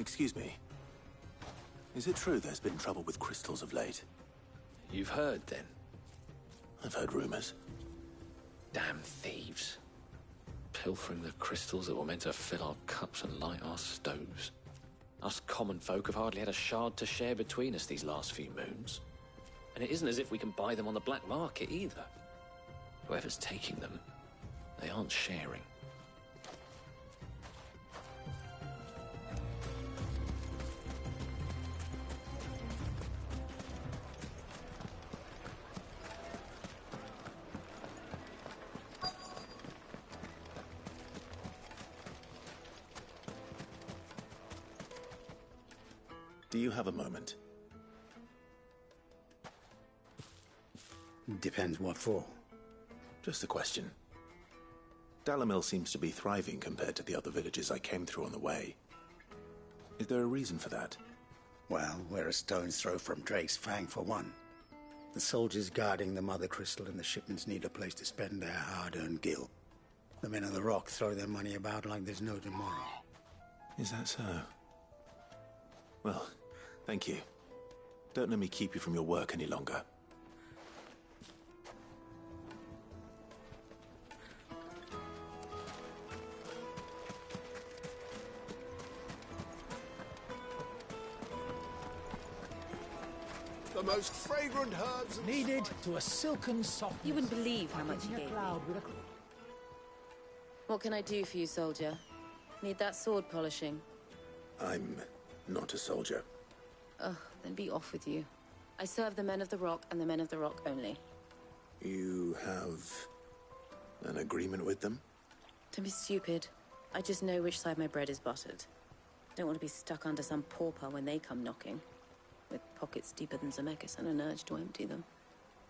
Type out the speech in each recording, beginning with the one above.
Excuse me. Is it true there's been trouble with crystals of late? You've heard, then? I've heard rumors. Damn thieves. Pilfering the crystals that were meant to fill our cups and light our stoves. Us common folk have hardly had a shard to share between us these last few moons. And it isn't as if we can buy them on the black market either. Whoever's taking them, they aren't sharing. Do you have a moment? Depends what for. Just a question. Dalamil seems to be thriving compared to the other villages I came through on the way. Is there a reason for that? Well, we're a stone's throw from Drake's Fang for one. The soldiers guarding the mother crystal and the shipments need a place to spend their hard-earned gil. The men of the rock throw their money about like there's no tomorrow. Is that so? Well, thank you. Don't let me keep you from your work any longer. The most fragrant herbs and Needed to a silken softness. You wouldn't believe how much he Like a gave me. cloud with a... What can I do for you, soldier? Need that sword polishing? I'm not a soldier. Ugh, then be off with you. I serve the men of the rock and the men of the rock only. You have an agreement with them? Don't be stupid. I just know which side my bread is buttered. Don't want to be stuck under some pauper when they come knocking. With pockets deeper than Zemeckis and an urge to empty them.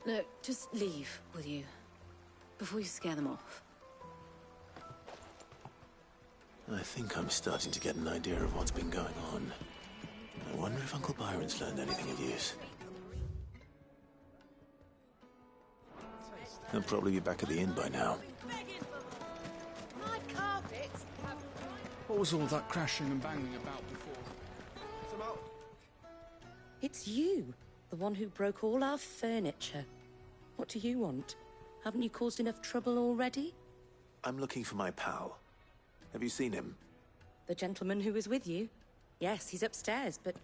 No, just leave, will you? Before you scare them off. I think I'm starting to get an idea of what's been going on. I wonder if Uncle Byron's learned anything of use. He'll probably be back at the inn by now. My carpets. What was all that crashing and banging about before? It's you, the one who broke all our furniture. What do you want? Haven't you caused enough trouble already? I'm looking for my pal. Have you seen him? The gentleman who was with you? Yes, he's upstairs, but...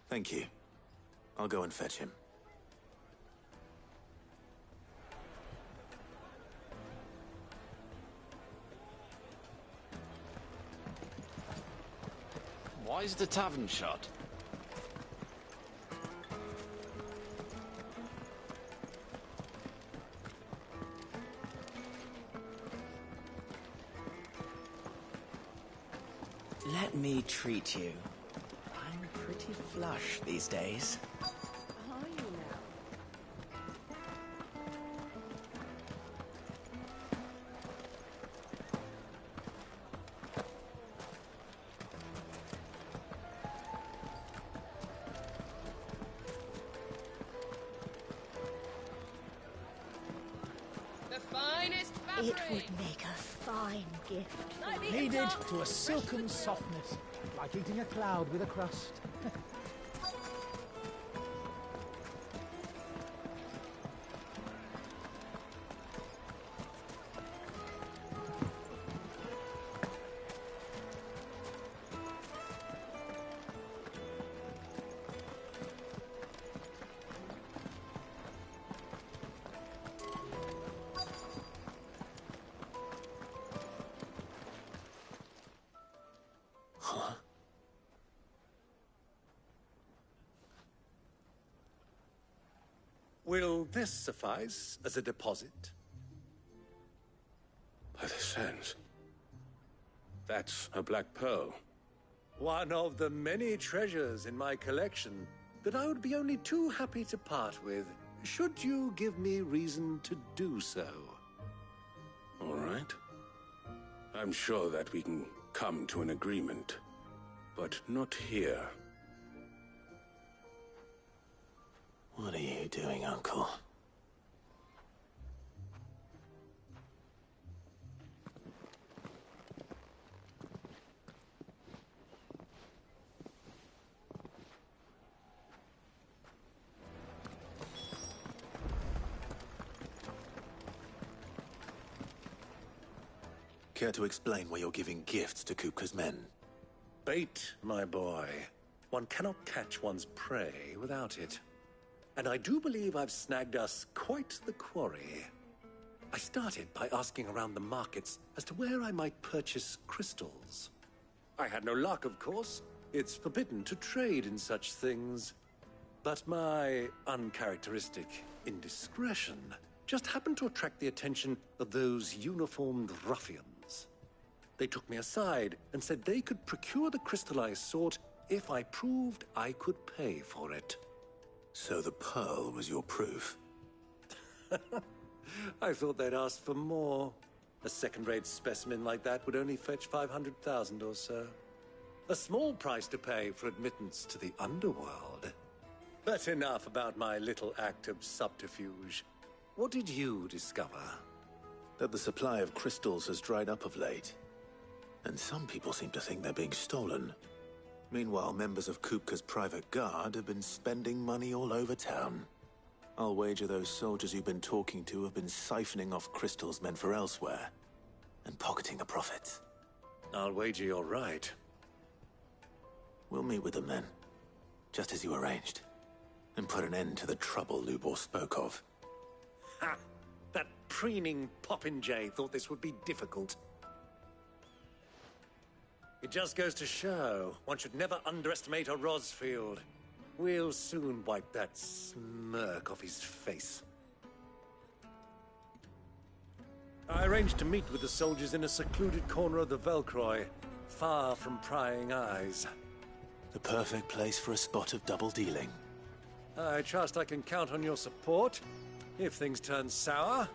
Thank you. I'll go and fetch him. Why is the tavern shut? Let me treat you. I'm pretty flush these days. Are you now? The finest fabric. It would make a fine gift. Needed to a silken softness. Like eating a cloud with a crust. Will this suffice as a deposit? By the sands. That's a black pearl. One of the many treasures in my collection that I would be only too happy to part with, should you give me reason to do so. All right. I'm sure that we can come to an agreement, but not here. What are you doing, Uncle? Care to explain why you're giving gifts to Kupka's men? Bait, my boy. One cannot catch one's prey without it. And I do believe I've snagged us quite the quarry. I started by asking around the markets as to where I might purchase crystals. I had no luck, of course. It's forbidden to trade in such things. But my uncharacteristic indiscretion just happened to attract the attention of those uniformed ruffians. They took me aside and said they could procure the crystal I sought if I proved I could pay for it. So the pearl was your proof? I thought they'd asked for more. A second-rate specimen like that would only fetch 500,000 or so. A small price to pay for admittance to the underworld. But enough about my little act of subterfuge. What did you discover? That the supply of crystals has dried up of late. And some people seem to think they're being stolen. Meanwhile, members of Kupka's private guard have been spending money all over town. I'll wager those soldiers you've been talking to have been siphoning off crystals meant for elsewhere, and pocketing the profits. I'll wager you're right. We'll meet with them then, just as you arranged, and put an end to the trouble Lubor spoke of. Ha! That preening popinjay thought this would be difficult. It just goes to show, one should never underestimate a Rosfield. We'll soon wipe that smirk off his face. I arranged to meet with the soldiers in a secluded corner of the Velcroy, far from prying eyes. The perfect place for a spot of double dealing. I trust I can count on your support, if things turn sour.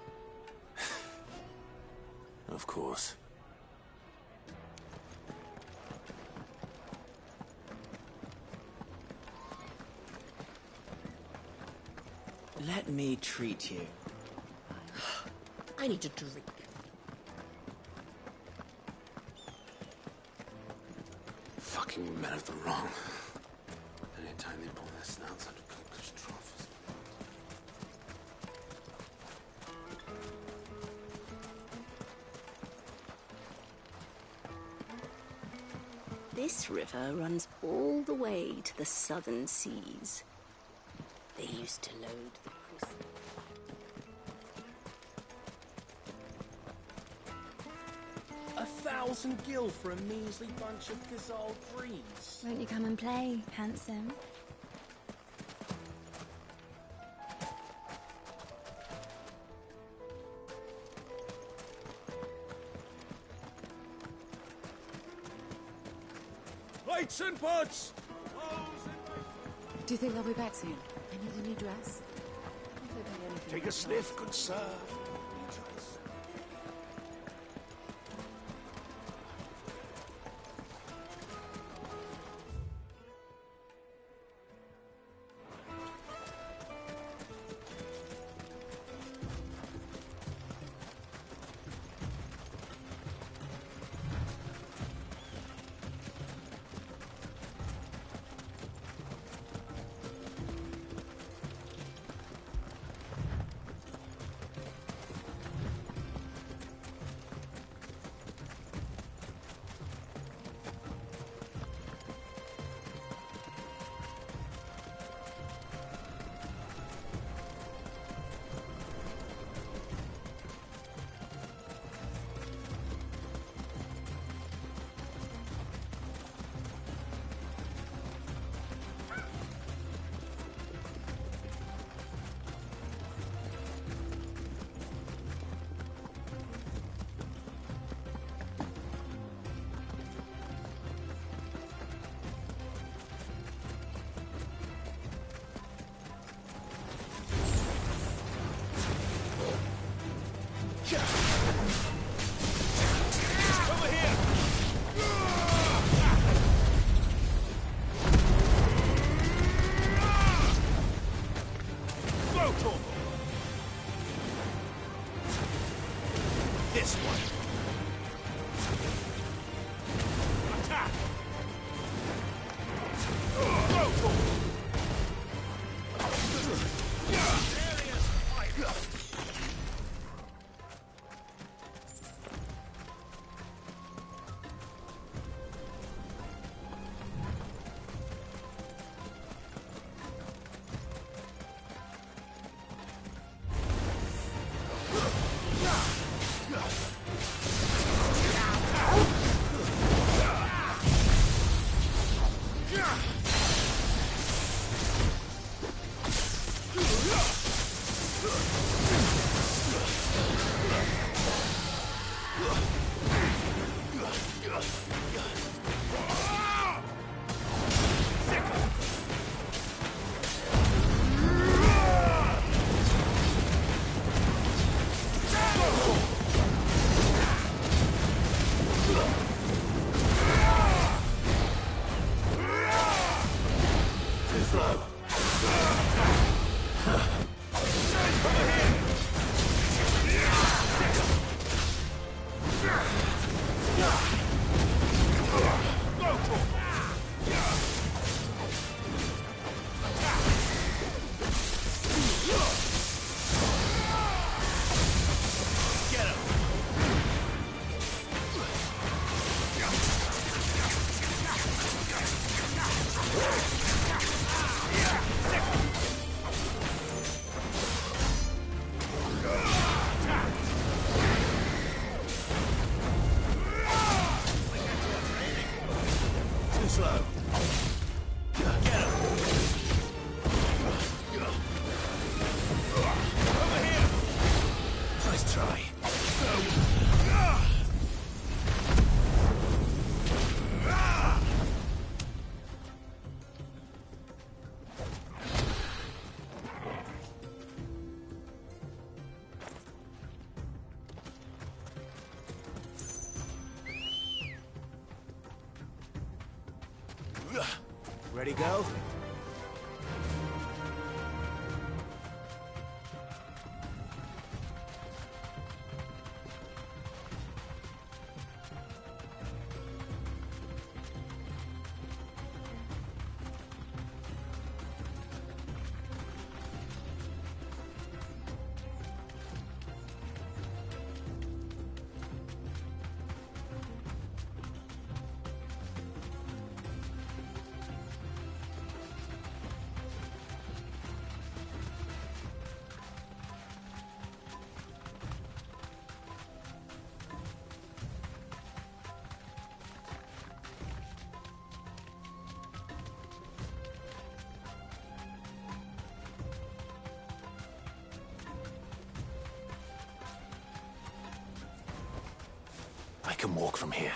Of course. Let me treat you. I need a drink. Fucking men of the wrong. Anytime they pull their snouts out of Kupka's trough. This river runs all the way to the southern seas. They used to load the crystal. 1,000 gil for a measly bunch of Gazal trees. Won't you come and play, handsome? Lights and pots! Do you think they'll be back soon? I need a new dress. Take a sniff, good sir. Ready, go? I can walk from here.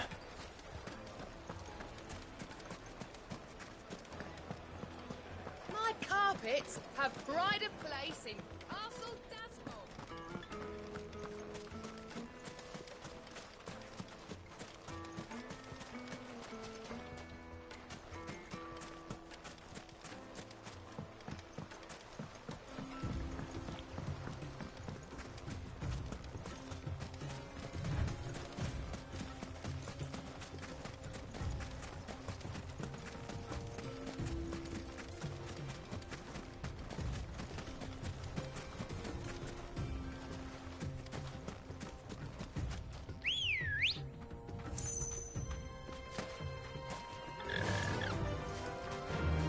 My carpets have pride of place in Castle Dasmore.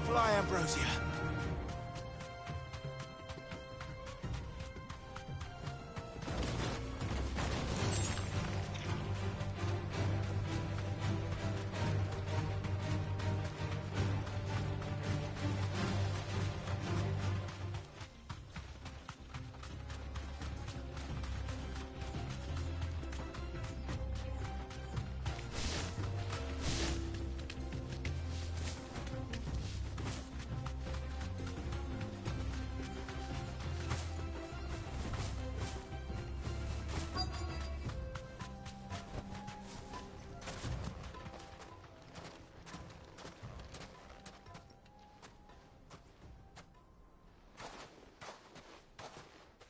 Fly, Ambrosia.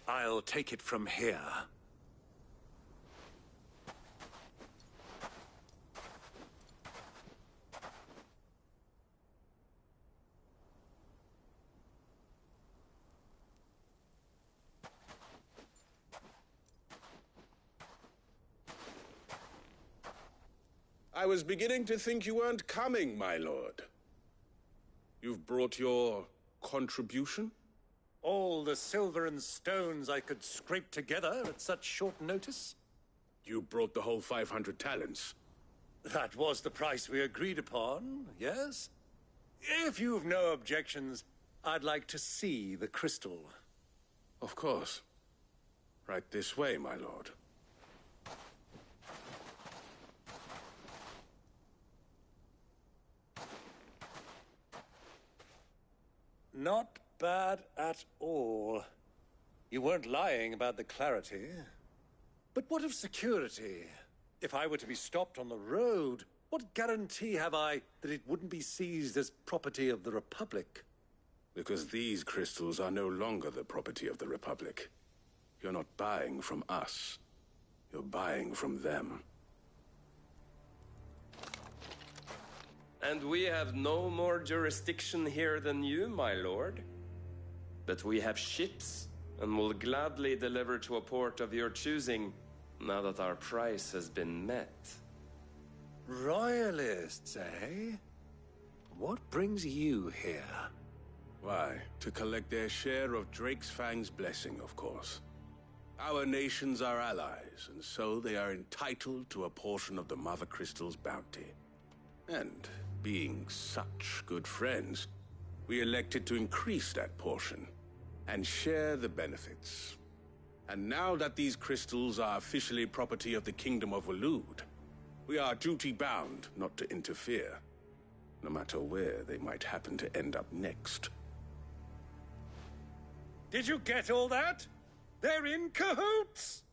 I'll take it from here. I was beginning to think you weren't coming, my lord. You've brought your contribution? All the silver and stones I could scrape together at such short notice? You brought the whole 500 talents. That was the price we agreed upon, yes? If you've no objections, I'd like to see the crystal. Of course. Right this way, my lord. Not bad at all. You weren't lying about the clarity. But what of security? If I were to be stopped on the road, what guarantee have I that it wouldn't be seized as property of the Republic? Because these crystals are no longer the property of the Republic. You're not buying from us. You're buying from them. And we have no more jurisdiction here than you, my lord. But we have ships, and will gladly deliver to a port of your choosing, now that our price has been met. Royalists, eh? What brings you here? Why, to collect their share of Drake's Fang's blessing, of course. Our nations are allies, and so they are entitled to a portion of the Mother Crystal's bounty. And, being such good friends, we elected to increase that portion and share the benefits. And now that these crystals are officially property of the Kingdom of Waloed, we are duty-bound not to interfere, no matter where they might happen to end up next. Did you get all that? They're in cahoots!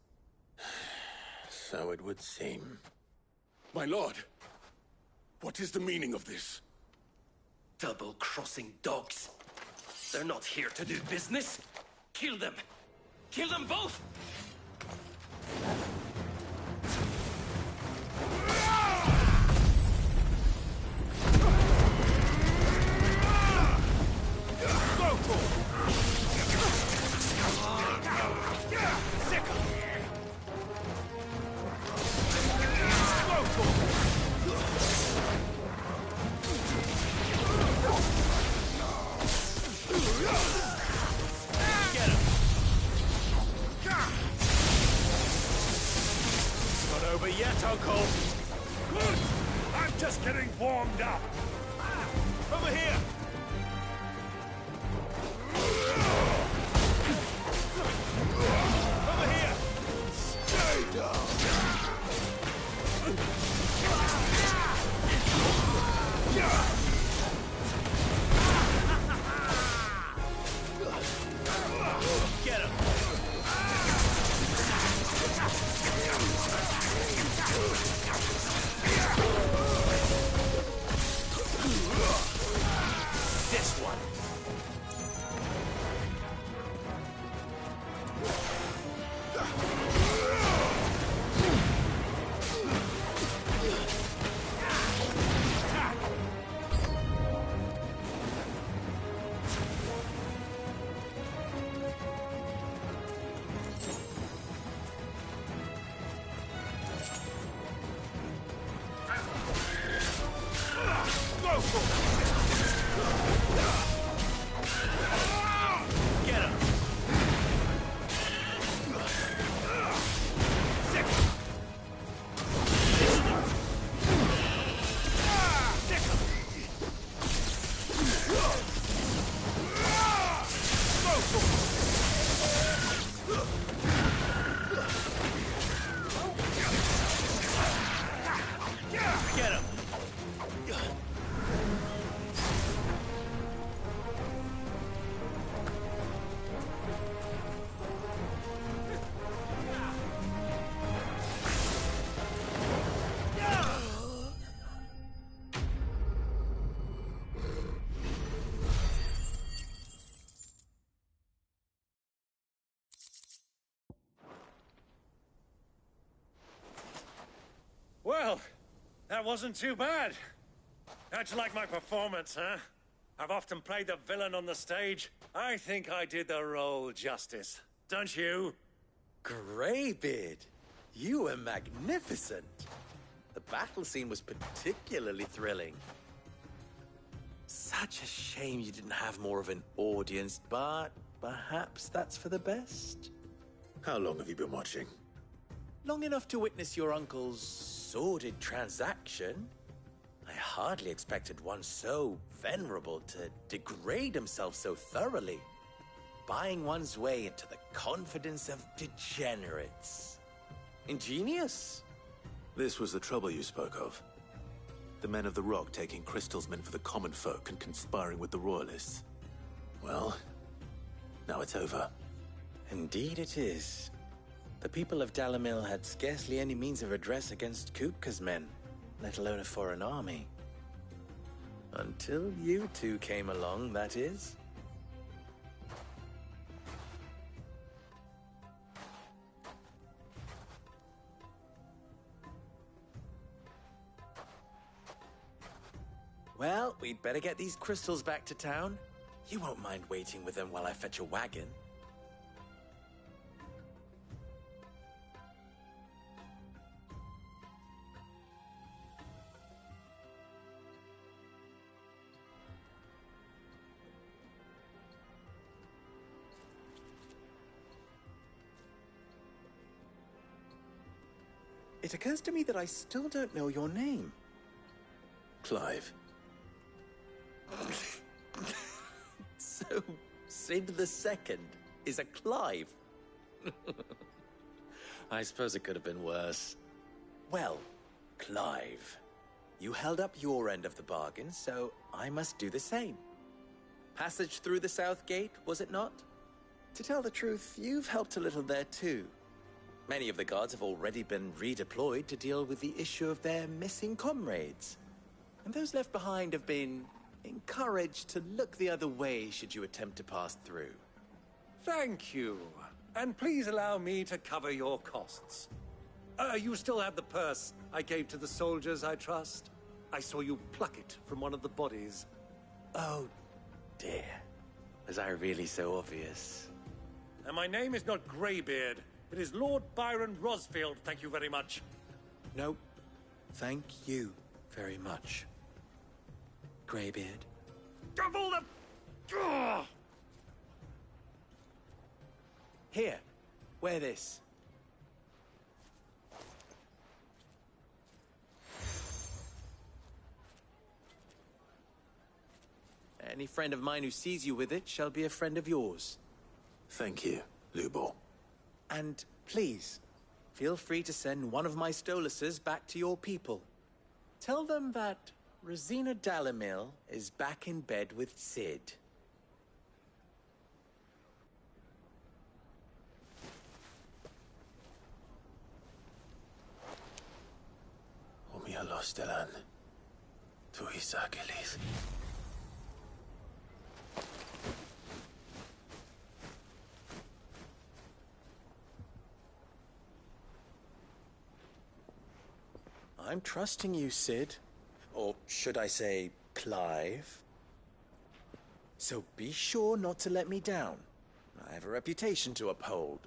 So it would seem. My lord, what is the meaning of this? Double-crossing dogs. They're not here to do business. Kill them. Kill them both! Yet, Uncle. Good. I'm just getting warmed up. Over here. Over here. Stay down. Get him. This one. Well, that wasn't too bad. How'd you like my performance, huh? I've often played the villain on the stage. I think I did the role justice. Don't you? Greybeard, you were magnificent. The battle scene was particularly thrilling. Such a shame you didn't have more of an audience, but perhaps that's for the best. How long have you been watching? Long enough to witness your uncle's sordid transaction. I hardly expected one so venerable to degrade himself so thoroughly, buying one's way into the confidence of degenerates. Ingenious. This was the trouble you spoke of. The men of the Rock taking Crystal's men for the common folk and conspiring with the Royalists. Well, now it's over. Indeed it is. The people of Dalamil had scarcely any means of redress against Kupka's men, let alone a foreign army. Until you two came along, that is. Well, we'd better get these crystals back to town. You won't mind waiting with them while I fetch a wagon. It occurs to me that I still don't know your name. Clive. So, Sid the Second is a Clive? I suppose it could have been worse. Well, Clive, you held up your end of the bargain, so I must do the same. Passage through the South Gate, was it not? To tell the truth, you've helped a little there too. Many of the guards have already been redeployed to deal with the issue of their missing comrades. And those left behind have been encouraged to look the other way should you attempt to pass through. Thank you. And please allow me to cover your costs. You still have the purse I gave to the soldiers, I trust? I saw you pluck it from one of the bodies. Oh, dear. Was I really so obvious? And my name is not Greybeard. It is Lord Byron Rosfield, thank you very much. No, thank you very much, Greybeard. Of all the... Ugh! Here, wear this. Any friend of mine who sees you with it shall be a friend of yours. Thank you, Lubor. And please, feel free to send one of my Stoluses back to your people. Tell them that Rosina Dalamil is back in bed with Sid. Umia Lostelan. Tuisa Gelis. I'm trusting you, Sid. Or should I say, Clive? So be sure not to let me down. I have a reputation to uphold.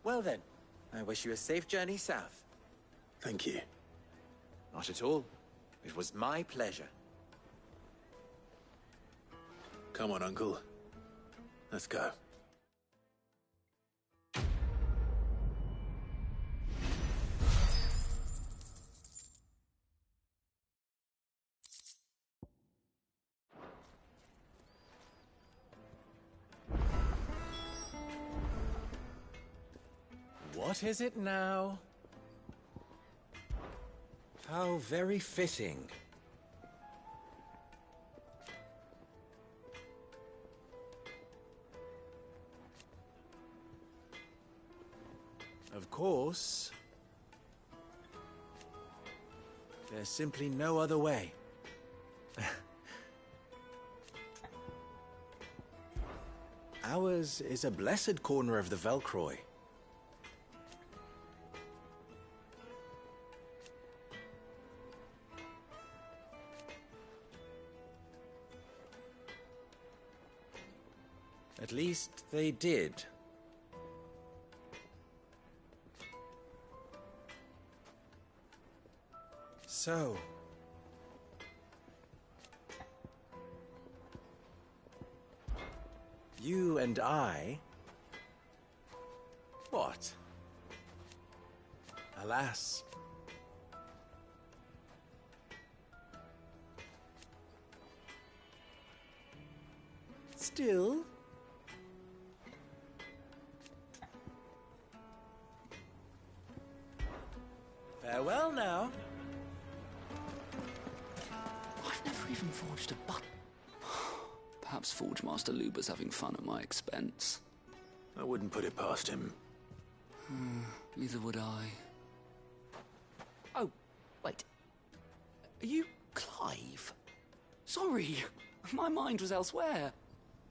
Well then, I wish you a safe journey south. Thank you. Not at all. It was my pleasure. Come on, Uncle. Let's go. What is it now? How very fitting. Of course. There's simply no other way. Ours is a blessed corner of the Velcroy. At least they did. So... you and I... What? Alas. Still... farewell now. I've never even forged a button. Perhaps Forge Master Luber's having fun at my expense. I wouldn't put it past him. Neither would I. Oh, wait. Are you Clive? Sorry, my mind was elsewhere.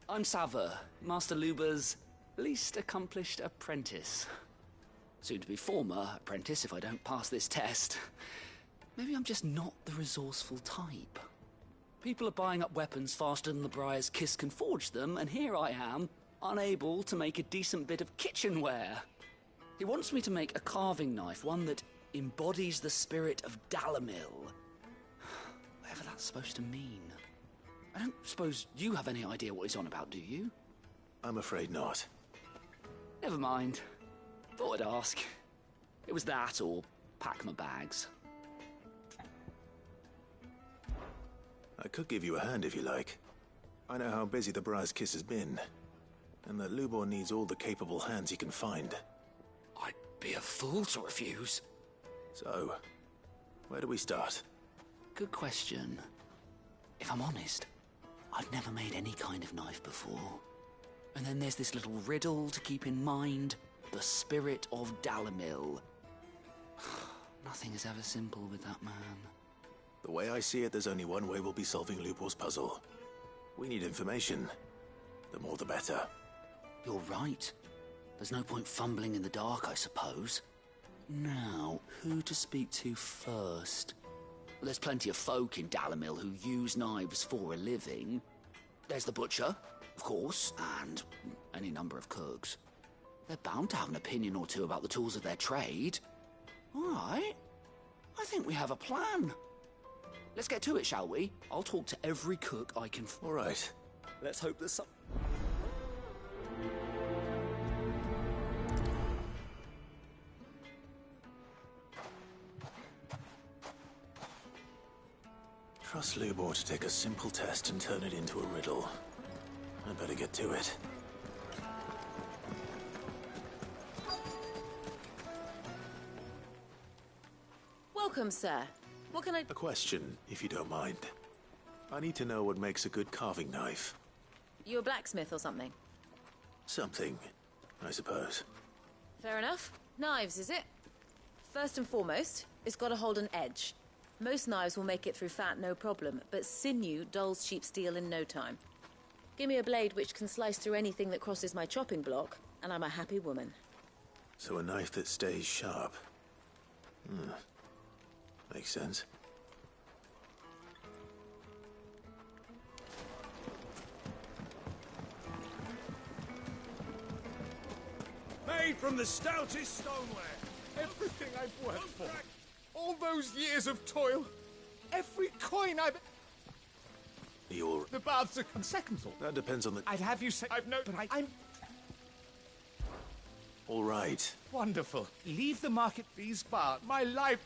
I'm Sava, Master Luber's least accomplished apprentice. Soon to be former apprentice if I don't pass this test. Maybe I'm just not the resourceful type. People are buying up weapons faster than the Briar's Kiss can forge them, and here I am, unable to make a decent bit of kitchenware. He wants me to make a carving knife, one that embodies the spirit of Dalamil. Whatever that's supposed to mean. I don't suppose you have any idea what he's on about, do you? I'm afraid not. Never mind. Thought I'd ask. It was that, or pack my bags. I could give you a hand if you like. I know how busy the Briar's Kiss has been, and that Lubor needs all the capable hands he can find. I'd be a fool to refuse. So, where do we start? Good question. If I'm honest, I've never made any kind of knife before. And then there's this little riddle to keep in mind. The spirit of Dalamil. Nothing is ever simple with that man. The way I see it, there's only one way we'll be solving Lubor's puzzle. We need information. The more the better. You're right. There's no point fumbling in the dark, I suppose. Now, who to speak to first? Well, there's plenty of folk in Dalamil who use knives for a living. There's the butcher, of course, and any number of cooks. They're bound to have an opinion or two about the tools of their trade. All right. I think we have a plan. Let's get to it, shall we? I'll talk to every cook I can... All right. Let's hope there's some... Trust Lubor to take a simple test and turn it into a riddle. I'd better get to it. Welcome, sir. What can I... A question, if you don't mind. I need to know what makes a good carving knife. You a blacksmith or something? Something, I suppose. Fair enough. Knives, is it? First and foremost, it's got to hold an edge. Most knives will make it through fat, no problem, but sinew dulls cheap steel in no time. Give me a blade which can slice through anything that crosses my chopping block, and I'm a happy woman. So a knife that stays sharp. Makes sense. Made from the stoutest stoneware. Everything I've worked for. All those years of toil. Every coin I've... You're... The baths are on second thought. That depends on the... I'd have you say... I've no... But I'm... All right. Wonderful. Leave the market fees bar. My life...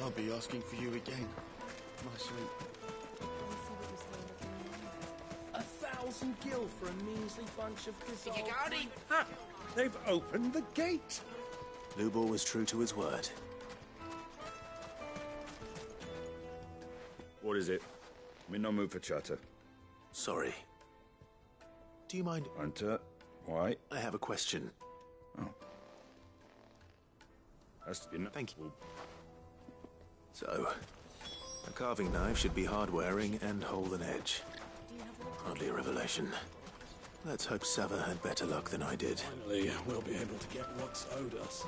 I'll be asking for you again, my sweet. 1,000 gil for a measly bunch of dissolved... Gigardi! Ha! They've opened the gate! Lubor was true to his word. What is it? I'm in no mood for chatter. Sorry. Do you mind... Hunter, why? I have a question. Oh. That's enough. Thank you. So, a carving knife should be hard-wearing and hold an edge. Hardly a revelation. Let's hope Sava had better luck than I did. Finally, we'll be able to get what's owed us.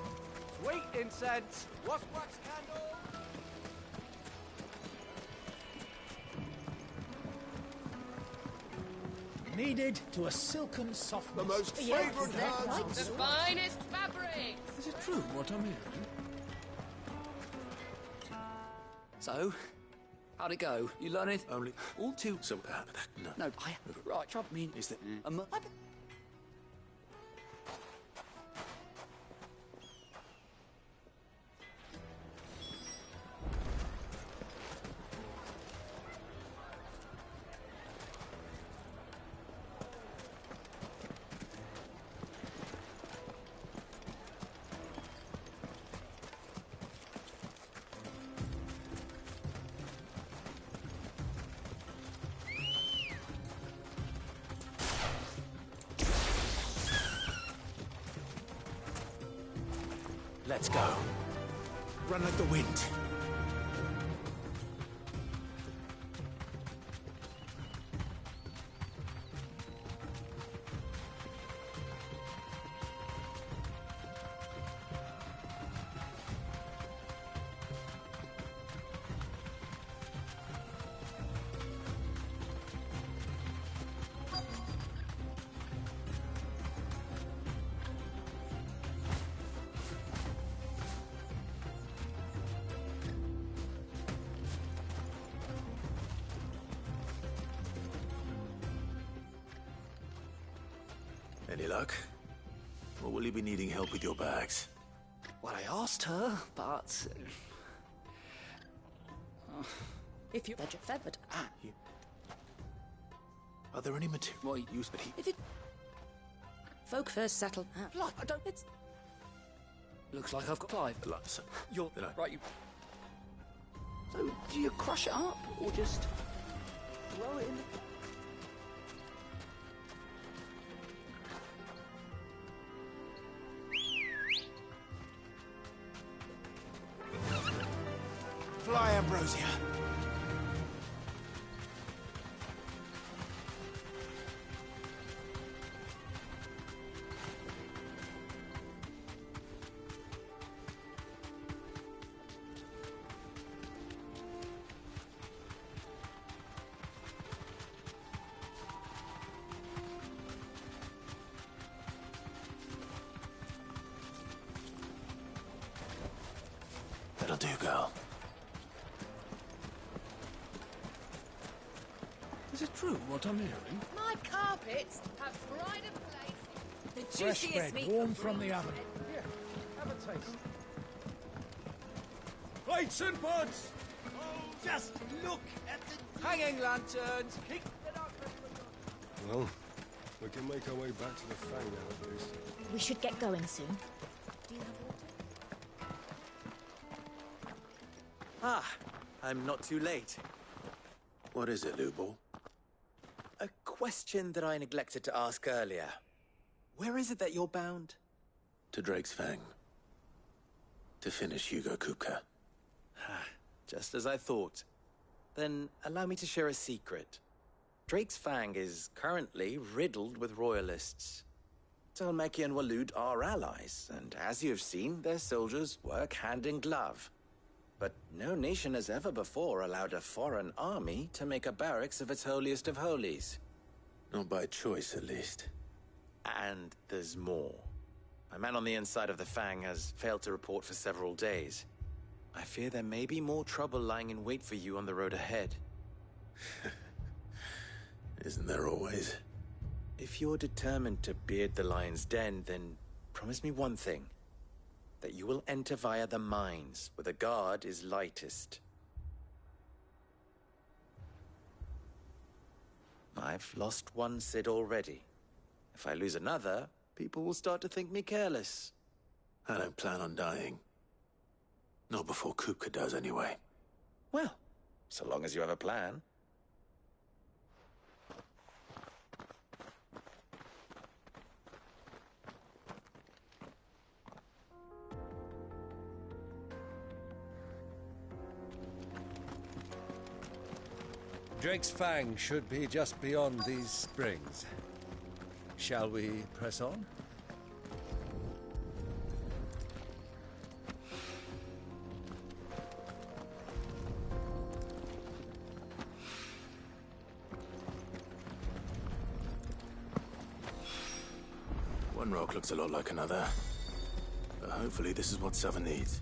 Sweet incense. Wax candle. Kneaded to a silken softness. The most fragrant herbs. The finest fabrics. Is it true what I'm hearing? So, how'd it go? You learn it? Only... All too... So, no. No, I... Right, trouble me... Is that... Let's go. Run like the wind. Any luck? Or will you be needing help with your bags? Well, I asked her, but... If you budget feathered. Are there any material... Well, use, but he... If it... Folk first settle. Blood, I don't... It's... Looks like I've got Clive. You're right, you... So, do you crush it up, or just... throw it in the... Fly, Ambrosia. That'll do, girl. Is it true what I'm hearing? My carpets have pride of place. The Fresh juiciest bread, meat. warm from the oven. Here, have a taste. Plates and pots! Oh, just look at the hanging lanterns. Kick it up. Well, we can make our way back to the Fang now, at least. We should get going soon. Do you have water? Ah, I'm not too late. What is it, Lubor? A question that I neglected to ask earlier. Where is it that you're bound? To Drake's Fang. To finish Hugo Kupka. Just as I thought. Then allow me to share a secret. Drake's Fang is currently riddled with royalists. Talmeki and Waloed are allies, and as you have seen, their soldiers work hand in glove. But no nation has ever before allowed a foreign army to make a barracks of its holiest of holies. Not by choice, at least. And there's more. A man on the inside of the Fang has failed to report for several days. I fear there may be more trouble lying in wait for you on the road ahead. Isn't there always? If you're determined to beard the lion's den, then promise me one thing. That you will enter via the mines, where the guard is lightest. I've lost one Cid already. If I lose another, people will start to think me careless. I don't plan on dying. Not before Kupka does, anyway. Well, so long as you have a plan. Drake's Fang should be just beyond these springs. Shall we press on? One rock looks a lot like another. But hopefully this is what Sava needs.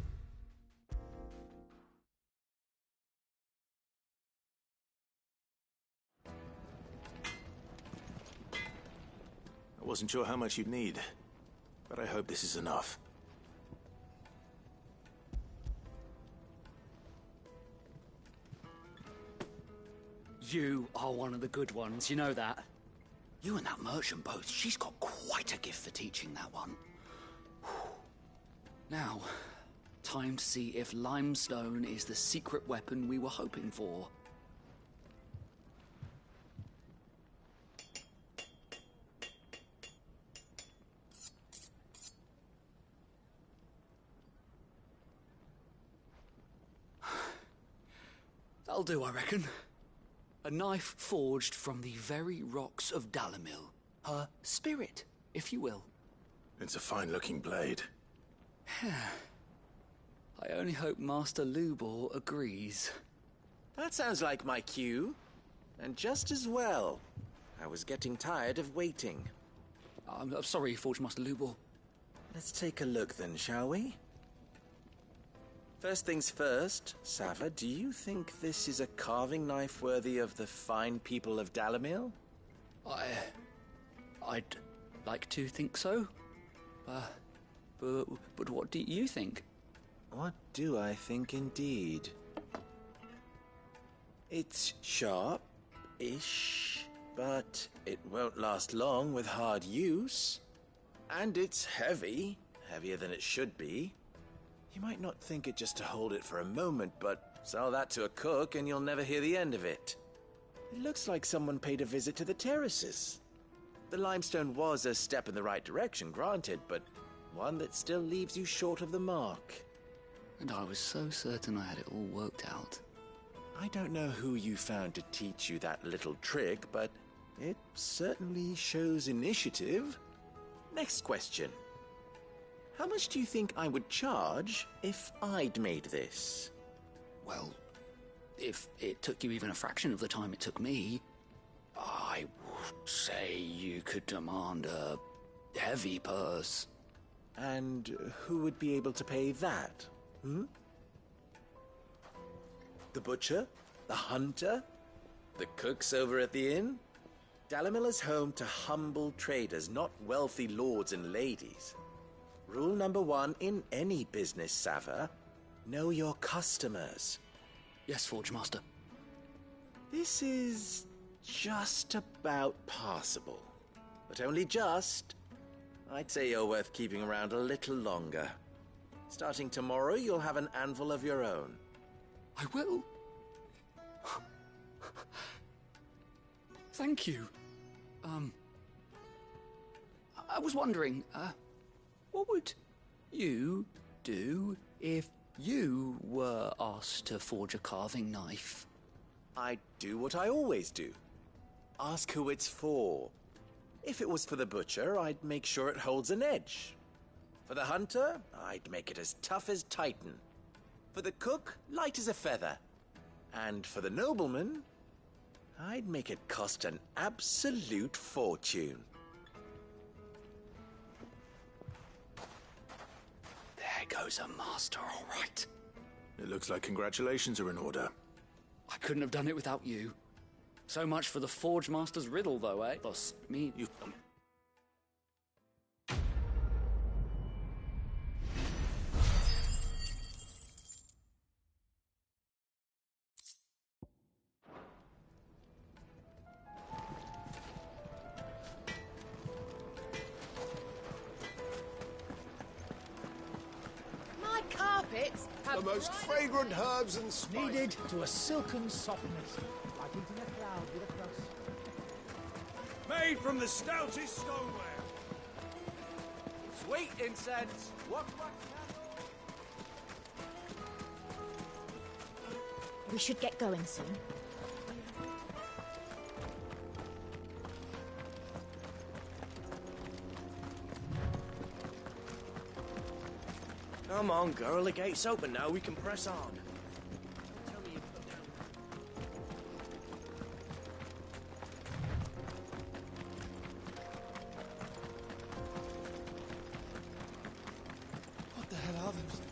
I wasn't sure how much you'd need, but I hope this is enough. You are one of the good ones, you know that? You and that merchant both, she's got quite a gift for teaching, that one. Now, time to see if limestone is the secret weapon we were hoping for. That'll do, I reckon. A knife forged from the very rocks of Dalamil. Her spirit, if you will. It's a fine-looking blade. I only hope Master Lubor agrees. That sounds like my cue. And just as well. I was getting tired of waiting. I'm sorry, Forge Master Lubor. Let's take a look then, shall we? First things first, Sava, do you think this is a carving knife worthy of the fine people of Dalamil? I'd like to think so. But what do you think? What do I think indeed? It's sharp-ish, but it won't last long with hard use. And it's heavy. Heavier than it should be. You might not think it just to hold it for a moment, but sell that to a cook and you'll never hear the end of it. It looks like someone paid a visit to the terraces. The limestone was a step in the right direction, granted, but one that still leaves you short of the mark. And I was so certain I had it all worked out. I don't know who you found to teach you that little trick, but it certainly shows initiative. Next question. How much do you think I would charge if I'd made this? Well, if it took you even a fraction of the time it took me, I would say you could demand a heavy purse. And who would be able to pay that? The butcher? The hunter? The cooks over at the inn? Dalamilla's home to humble traders, not wealthy lords and ladies. Rule number 1 in any business, Sava: know your customers. Yes, Forge Master. This is just about passable. But only just. I'd say you're worth keeping around a little longer. Starting tomorrow, you'll have an anvil of your own. I will. Thank you. I was wondering, what would you do if you were asked to forge a carving knife? I'd do what I always do. Ask who it's for. If it was for the butcher, I'd make sure it holds an edge. For the hunter, I'd make it as tough as Titan. For the cook, light as a feather. And for the nobleman, I'd make it cost an absolute fortune. There goes a master, all right. It looks like congratulations are in order. I couldn't have done it without you. So much for the Forge Master's riddle, though, eh? Thus, me... My carpets have The most fragrant herbs and spices. Kneaded to a silken softness, like eating a cloud with a crust. Made from the stoutest stoneware. Sweet incense. What? We should get going soon. Come on, girl, the gate's open now, we can press on. What the hell are those things?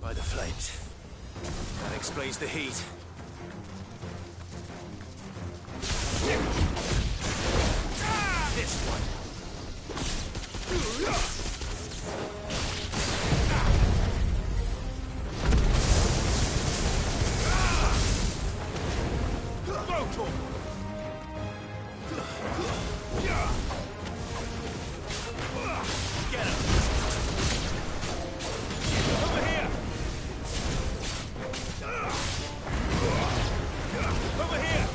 By the flames. That explains the heat. This one. Get him! Over here! Over here!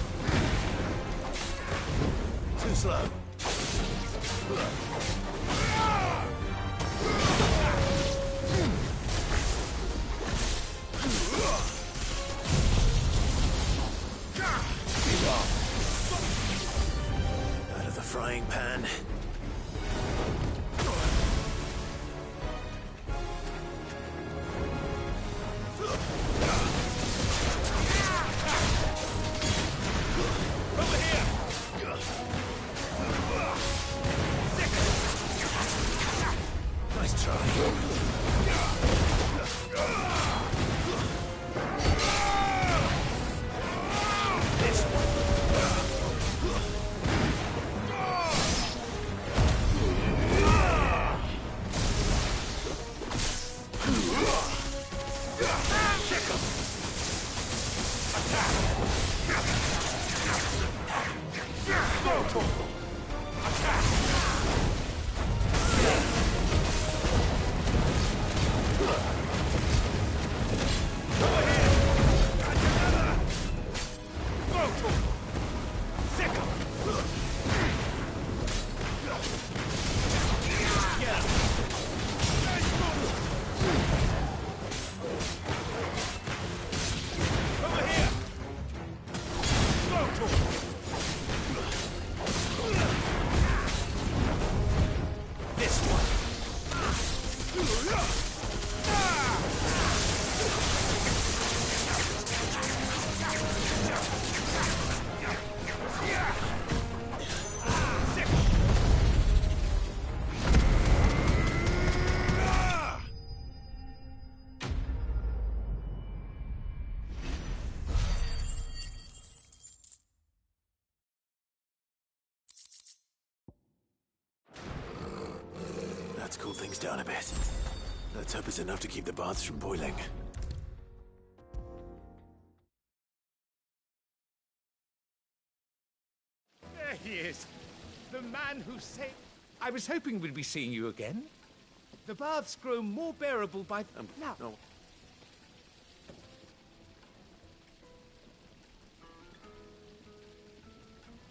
Too slow. Out of the frying pan. Over here! Let's cool things down a bit. Let's hope it's enough to keep the baths from boiling. There he is. The man who saved... I was hoping we'd be seeing you again. The baths grow more bearable by... now. No.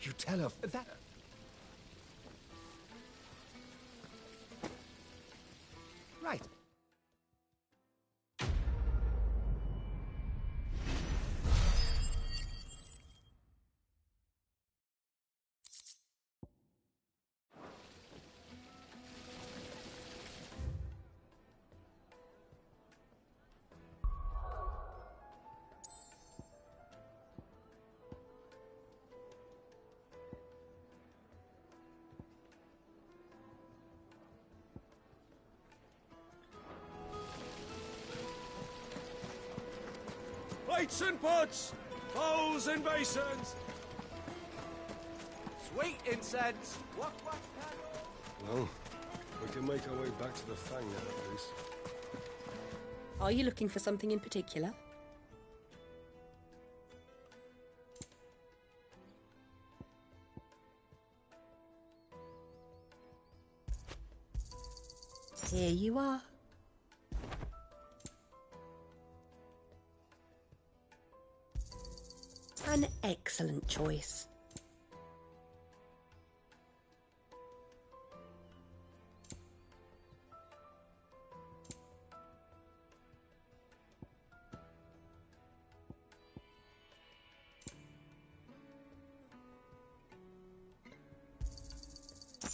You tell her that... Right. Plates and pots! Bowls and basins! Sweet incense! What? Well, we can make our way back to the Fang now, at least. Are you looking for something in particular? Here you are. An excellent choice.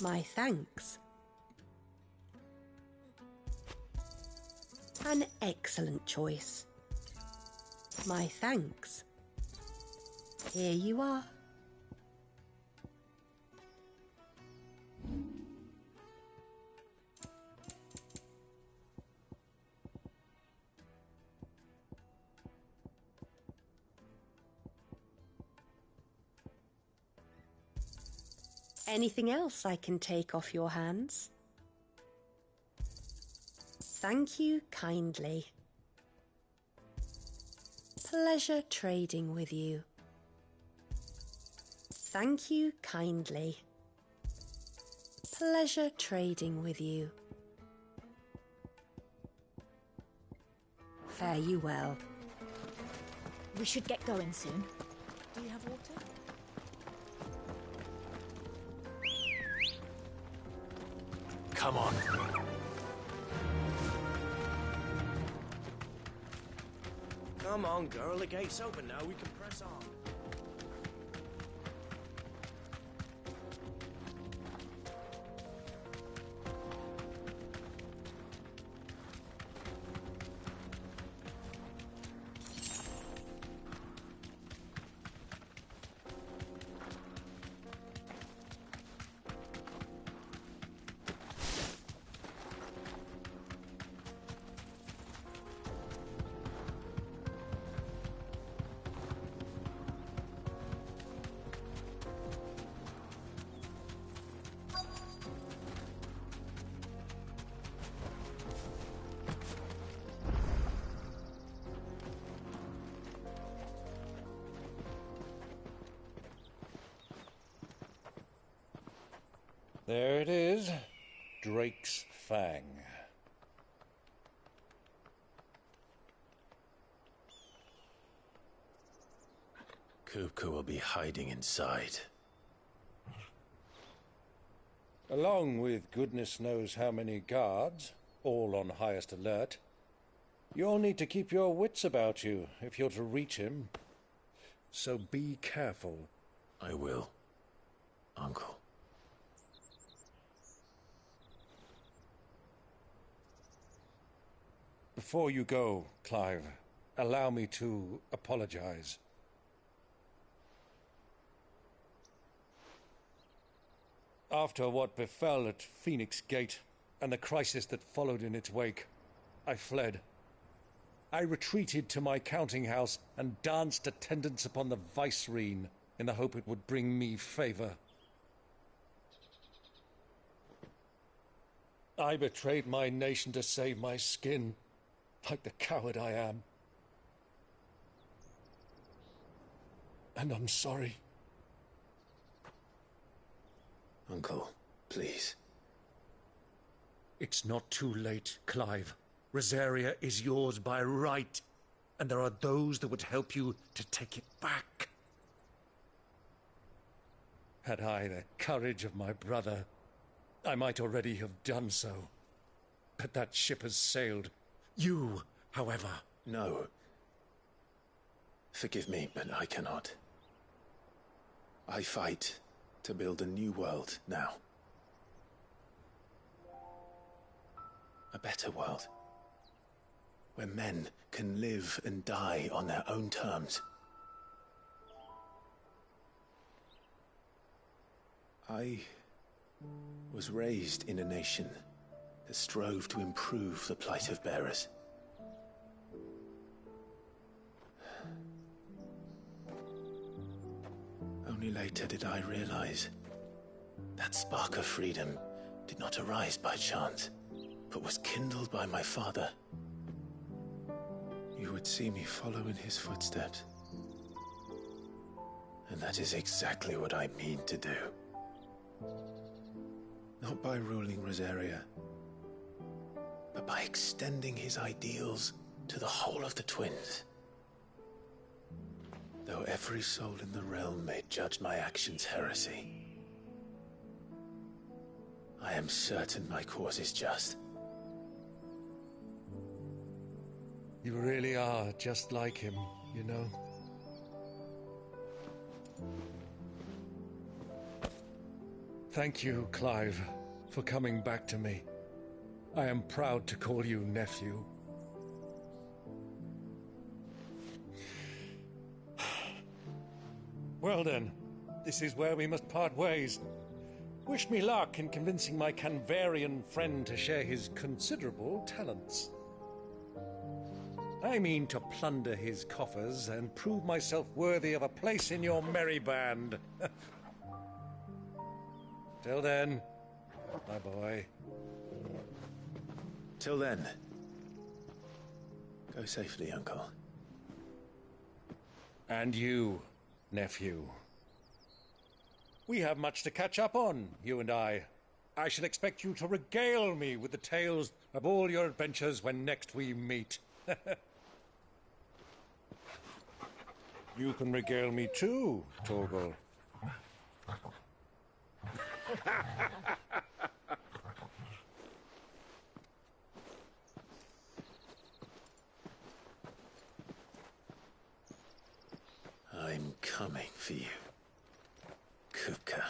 My thanks. An excellent choice. My thanks. Here you are. Anything else I can take off your hands? Thank you kindly. Pleasure trading with you. Thank you kindly. Pleasure trading with you. Fare you well. We should get going soon. Do you have water? Come on. Come on, girl. The gate's open now. We can press on. There it is. Drake's Fang. Kupka will be hiding inside. Along with goodness knows how many guards, all on highest alert. You'll need to keep your wits about you if you're to reach him. So be careful. I will, Uncle. Before you go, Clive, allow me to apologize. After what befell at Phoenix Gate and the crisis that followed in its wake, I fled. I retreated to my counting house and danced attendance upon the vicereine in the hope it would bring me favor. I betrayed my nation to save my skin, like the coward I am. And I'm sorry. Uncle, please. It's not too late, Clive. Rosaria is yours by right, and there are those that would help you to take it back. Had I the courage of my brother, I might already have done so. But that ship has sailed. You, however... No. Forgive me, but I cannot. I fight to build a new world now. A better world. Where men can live and die on their own terms. I was raised in a nation that strove to improve the plight of bearers. Only later did I realize that spark of freedom did not arise by chance, but was kindled by my father. You would see me follow in his footsteps. And that is exactly what I mean to do. Not by ruling Rosaria, but by extending his ideals to the whole of the twins. Though every soul in the realm may judge my actions heresy, I am certain my cause is just. You really are just like him, you know. Thank you, Clive, for coming back to me. I am proud to call you nephew. Well then, this is where we must part ways. Wish me luck in convincing my Canvarian friend to share his considerable talents. I mean to plunder his coffers and prove myself worthy of a place in your merry band. Till then, my boy. Till then, go safely, Uncle. And you, nephew. We have much to catch up on, you and I. I shall expect you to regale me with the tales of all your adventures when next we meet. You can regale me too, Torgal. I'm coming for you, Kupka.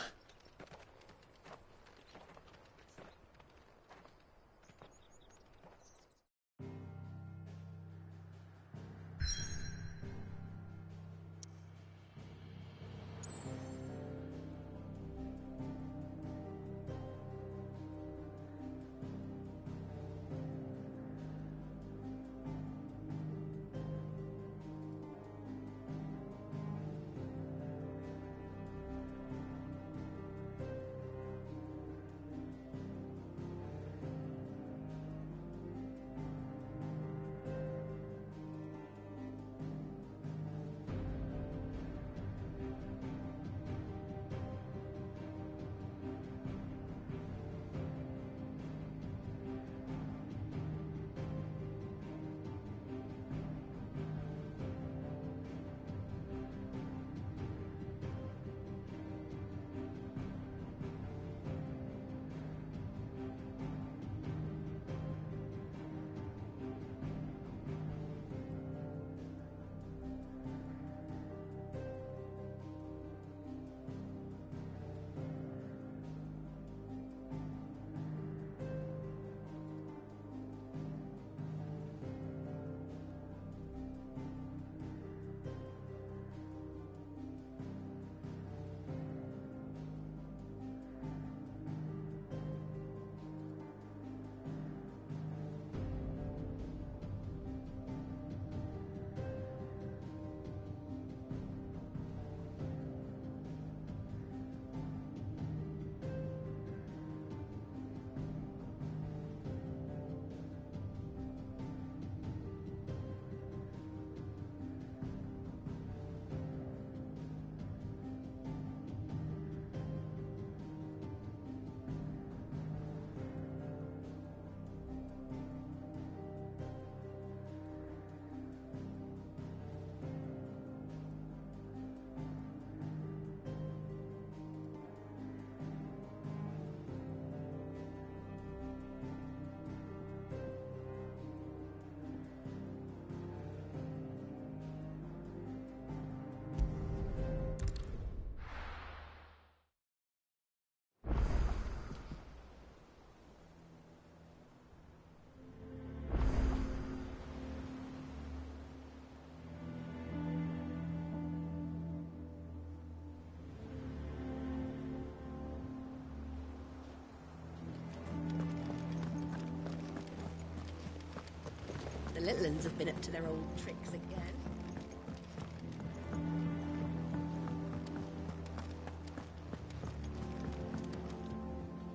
little uns have been up to their old tricks again.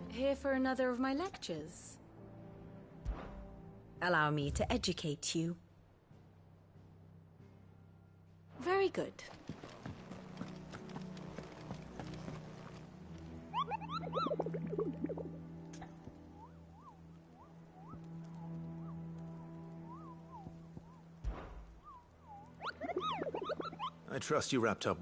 Here for another of my lectures? Allow me to educate you. Very good. I trust you wrapped up.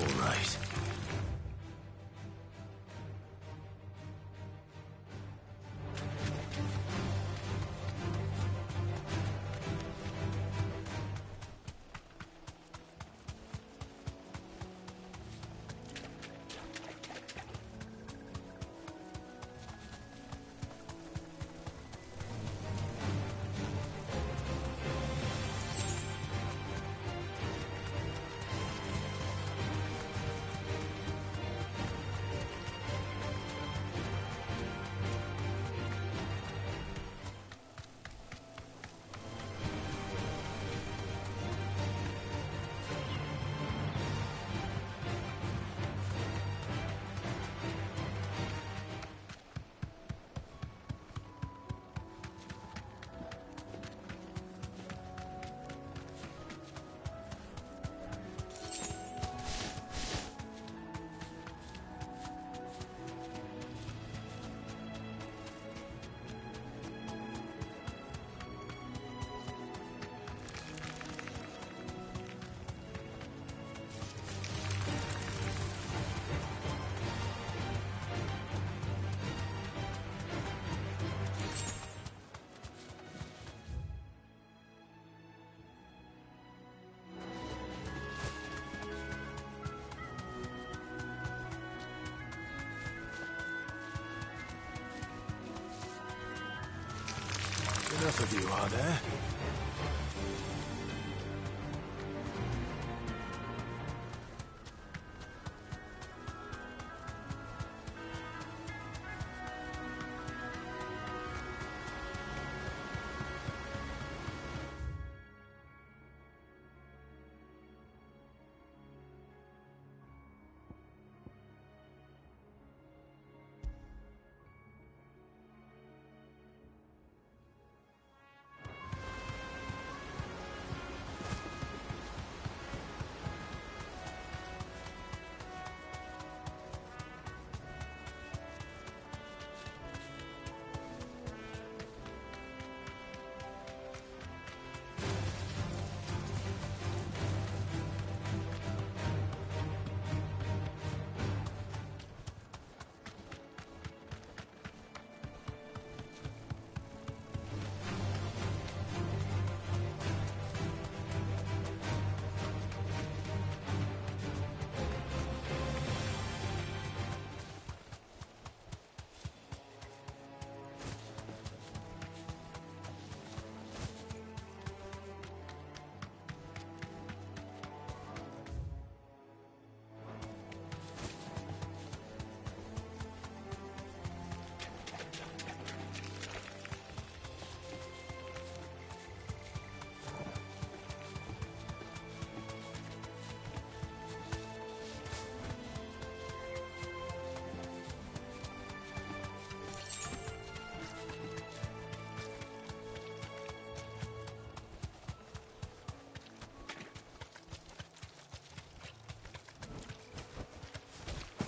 All right. Enough of you, are there?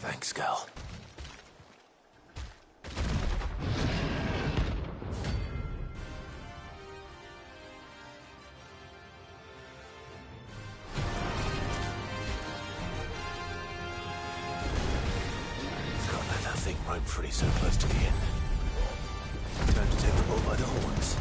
Thanks, girl. Can't let that thing roam free so close to the inn. Time to take the bull by the horns.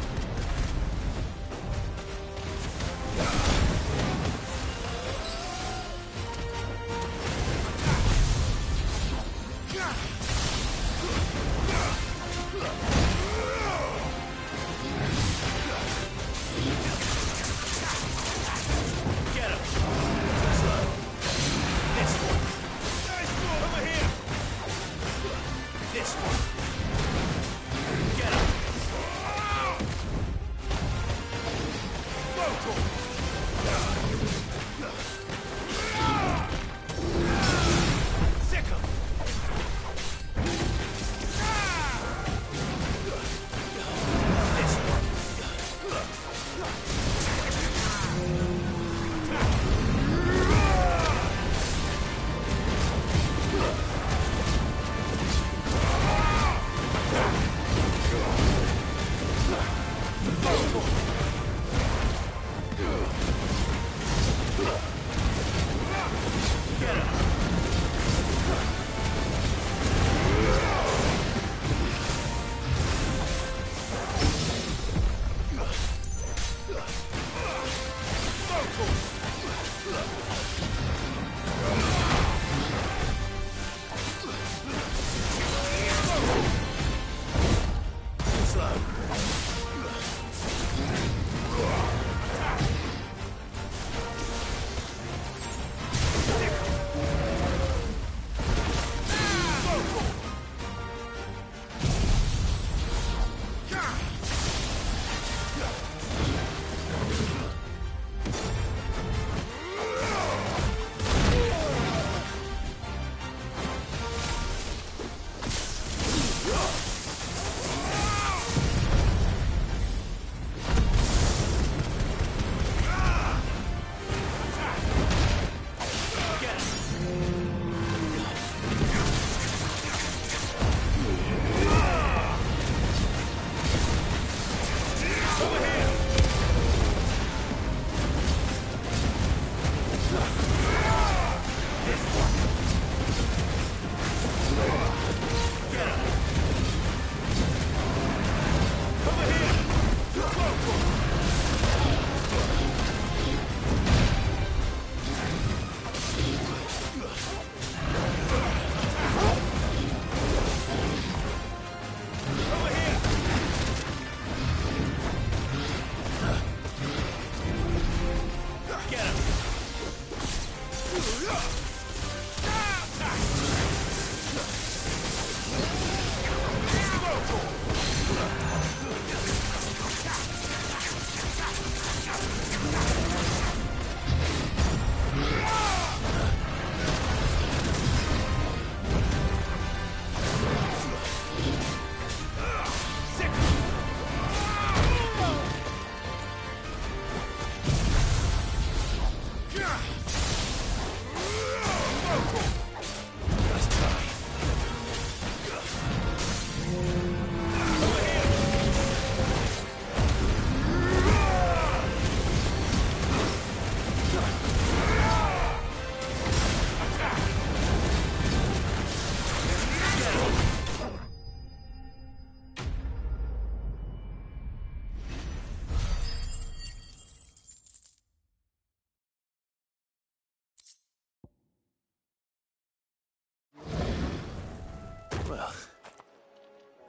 Well,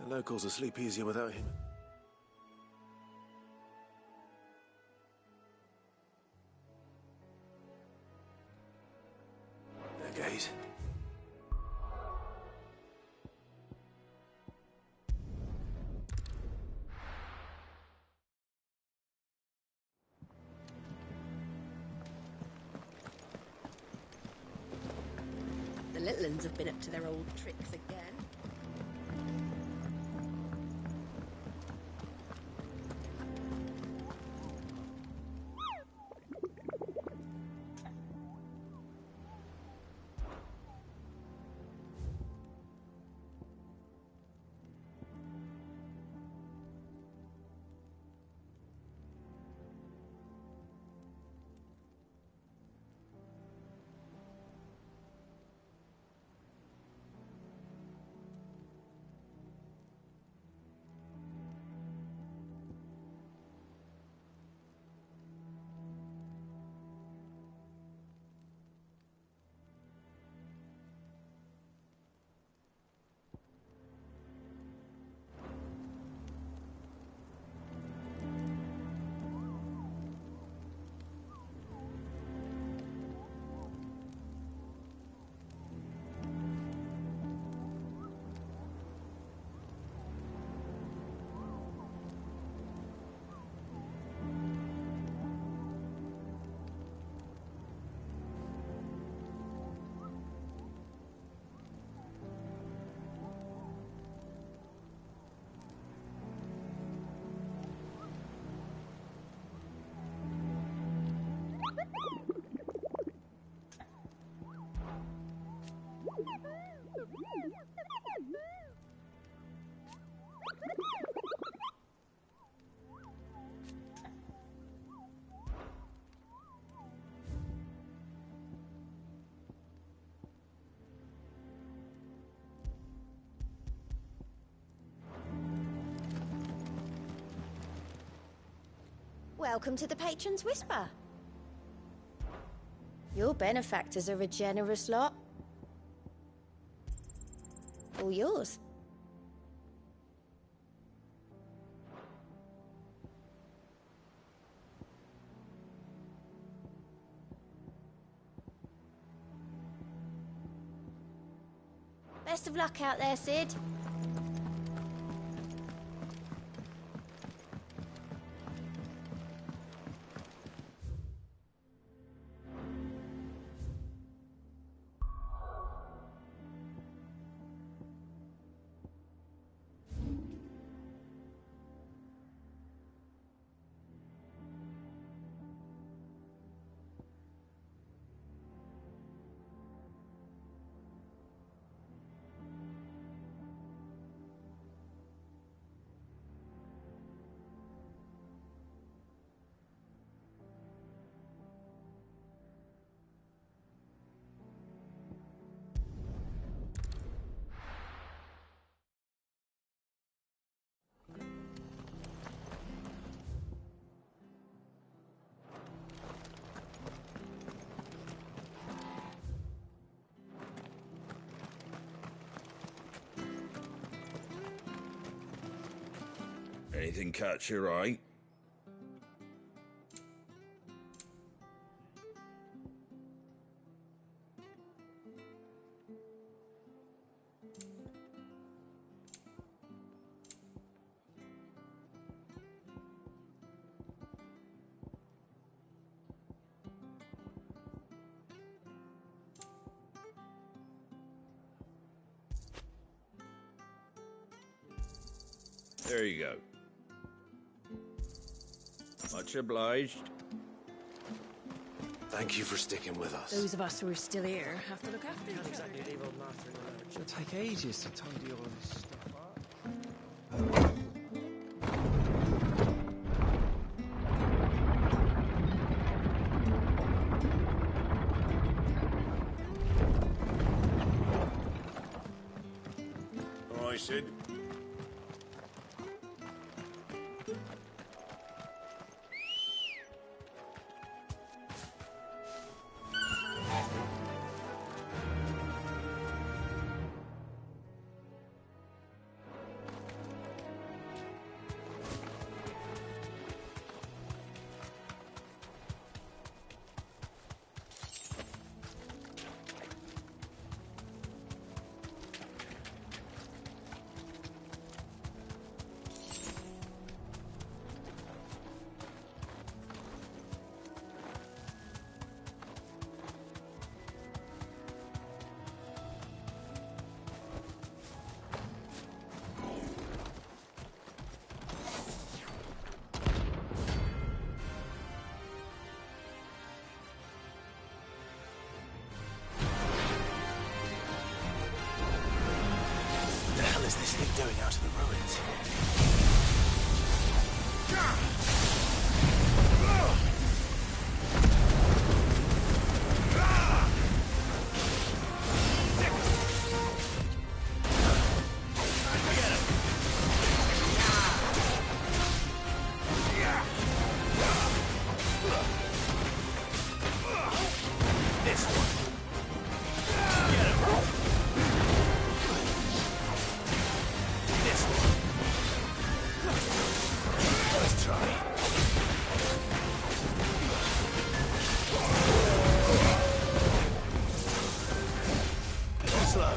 the locals will sleep easier without him. The gate. The little uns have been up to their old tricks again. Welcome to the Patron's Whisper. Your benefactors are a generous lot. All yours. Best of luck out there, Sid. Anything catch your eye? There you go. Much obliged. Thank you for sticking with us. Those of us who are still here have to look after each other. Exactly, leave old Martha in the lurch. It'll take ages to tidy all this stuff up. All right, Sid. What is this thing doing out in the ruins? This one. Get him. This one. Let's try. Too slow.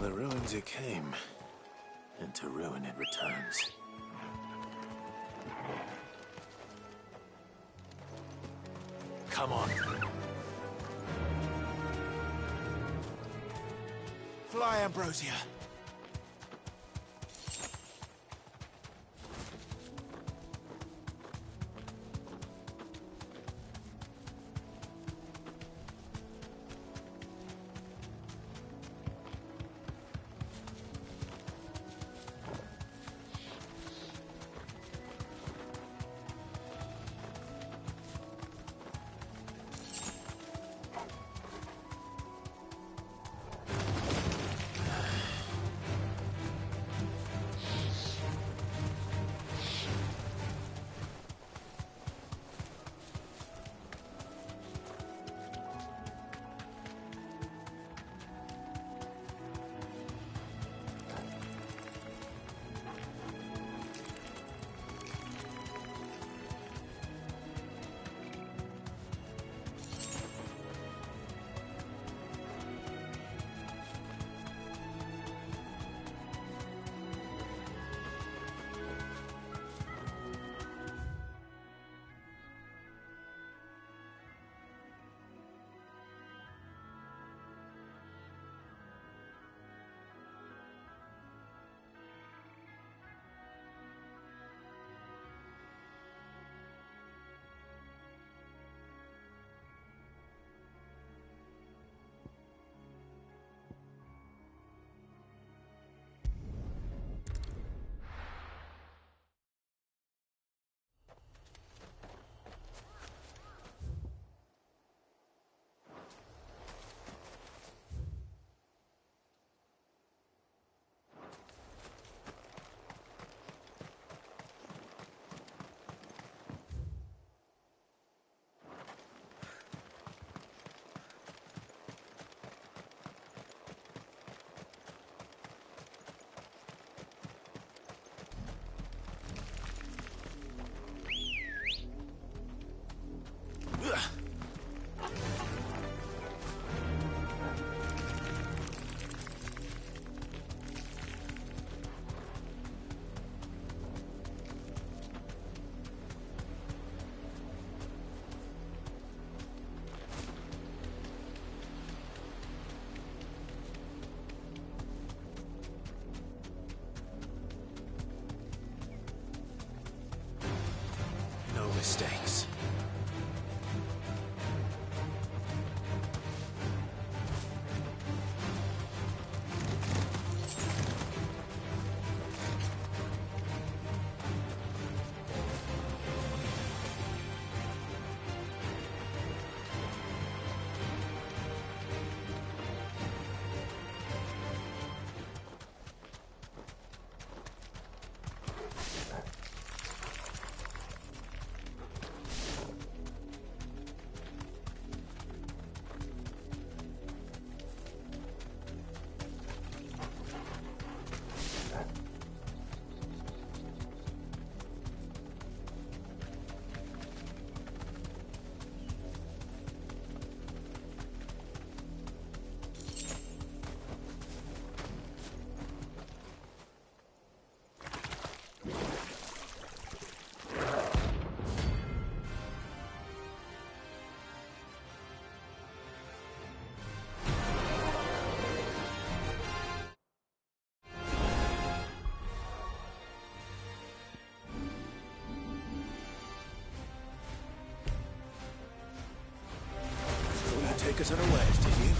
the ruins it came, and to ruin it returns. Come on. Fly, Ambrosia. Mistakes. Take us unawares, did you?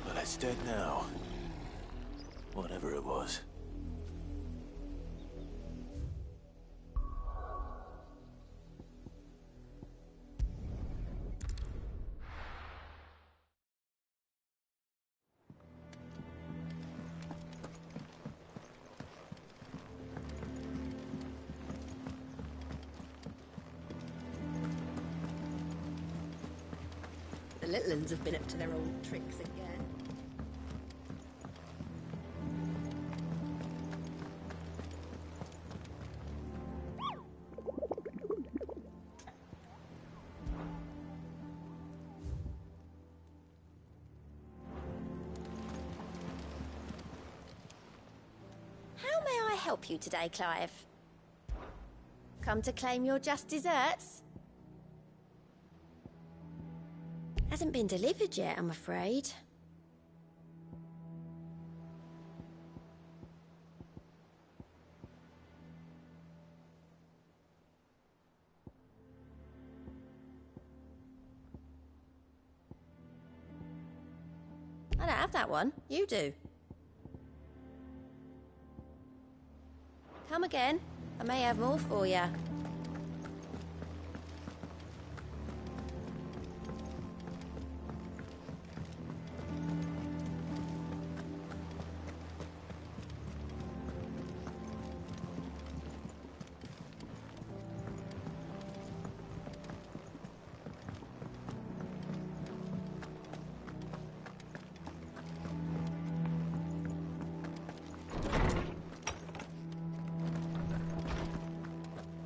Well, it's dead now. Whatever it was. The little uns have been up to their old tricks again. How may I help you today, Clive? Come to claim your just desserts? Hasn't been delivered yet, I'm afraid. I don't have that one. You do. Come again. I may have more for you.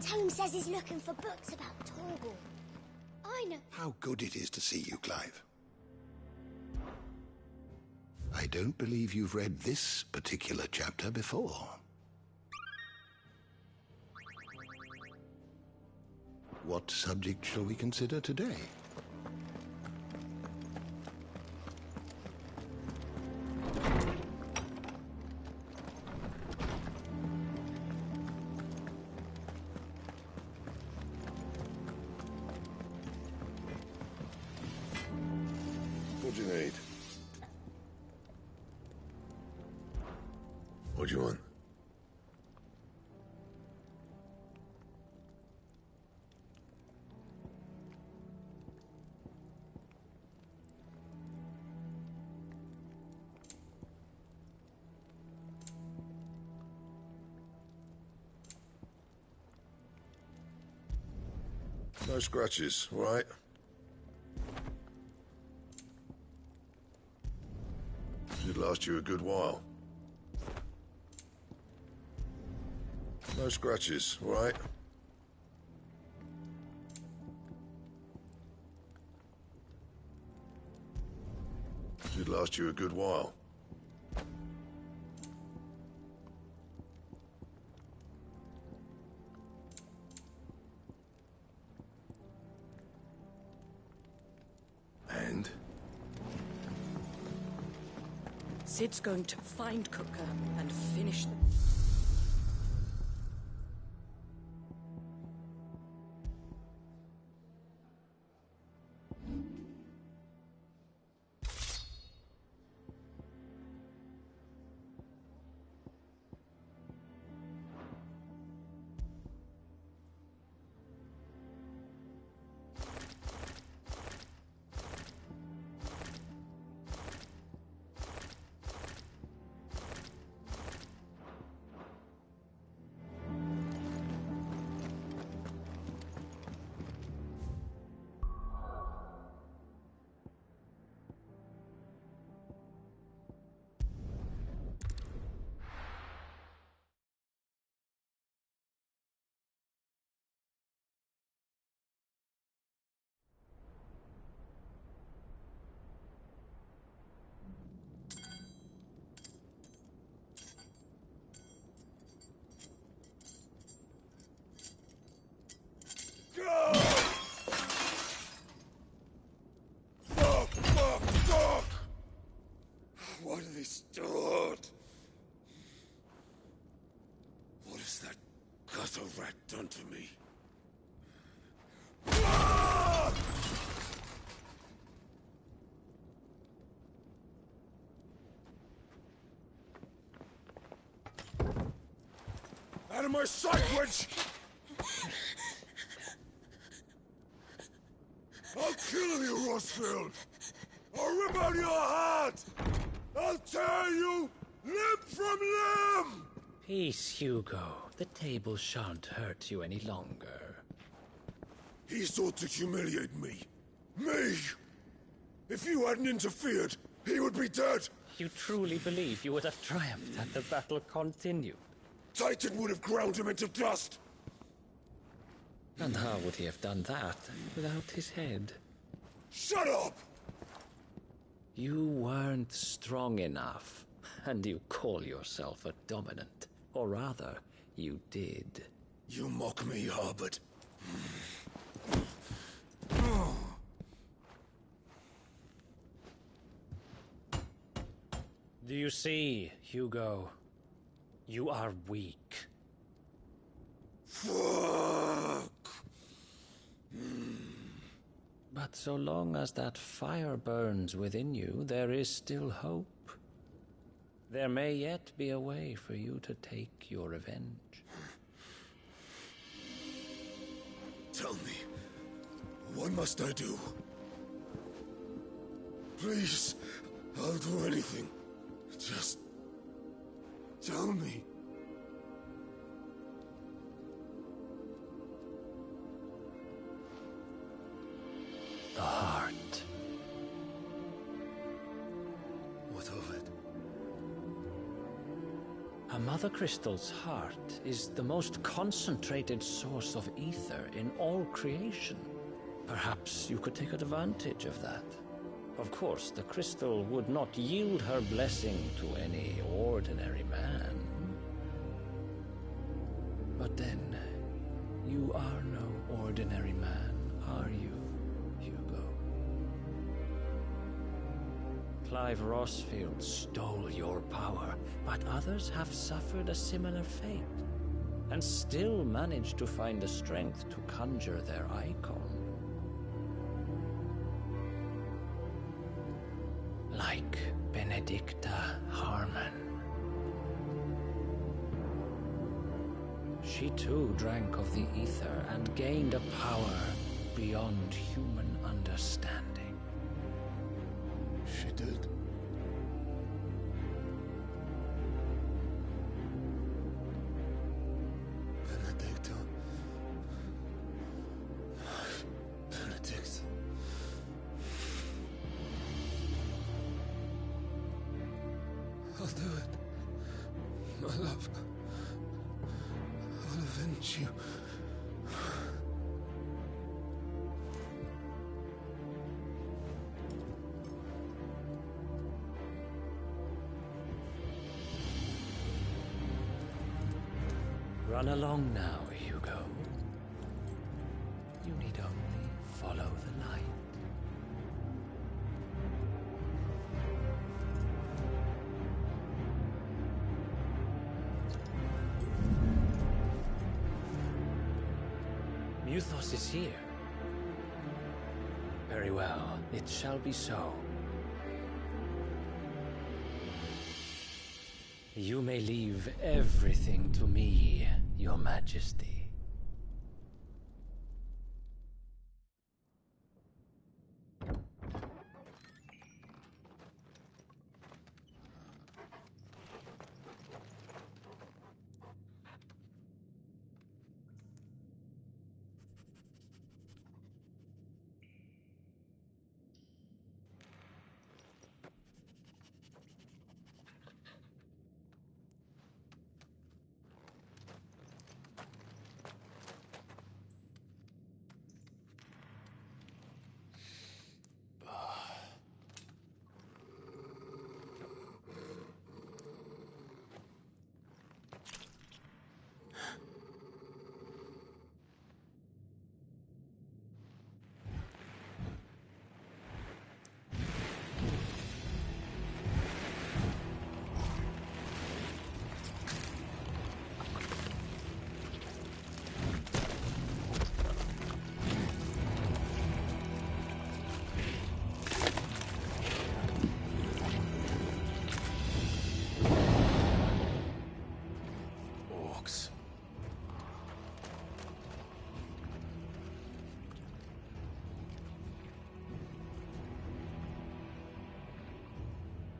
Tome says he's looking for books about Torgal. I know. How good it is to see you, Clive. I don't believe you've read this particular chapter before. What subject shall we consider today? What do you need? What do you want? No scratches, all right? Should last you a good while. No scratches, all right? Should last you a good while. Sid's going to find Cooker and finish them. Fuck! Why do they start? What has that gutter rat done to me? Out of my sight, witch! I'll kill you, Rossfield! I'll rip out your heart! I'll tear you limb from limb! Peace, Hugo. The table shan't hurt you any longer. He sought to humiliate me. Me! If you hadn't interfered, he would be dead! You truly believe you would have triumphed had the battle continued? Titan would have ground him into dust! And how would he have done that without his head? Shut up! You weren't strong enough, and you call yourself a dominant. Or rather, you did. You mock me, Harbert. Do you see, Hugo? You are weak. Fuck! But so long as that fire burns within you, there is still hope. There may yet be a way for you to take your revenge. Tell me, what must I do? Please, I'll do anything. Just tell me. The heart. What of it? A Mother Crystal's heart is the most concentrated source of ether in all creation. Perhaps you could take advantage of that. Of course, the crystal would not yield her blessing to any ordinary man. But then, you are no ordinary man, are you, Hugo? Clive Rossfield stole your power, but others have suffered a similar fate, and still managed to find the strength to conjure their icon. Like Benedicta Harmon. She too drank of the ether and gained a power beyond human understanding. She did. Benedicta. Benedict. I'll do it. My love. I'll avenge you. Run along now, Hugo. You need only follow the light. Muthos is here. Very well, it shall be so. You may leave everything to me, Your Majesty.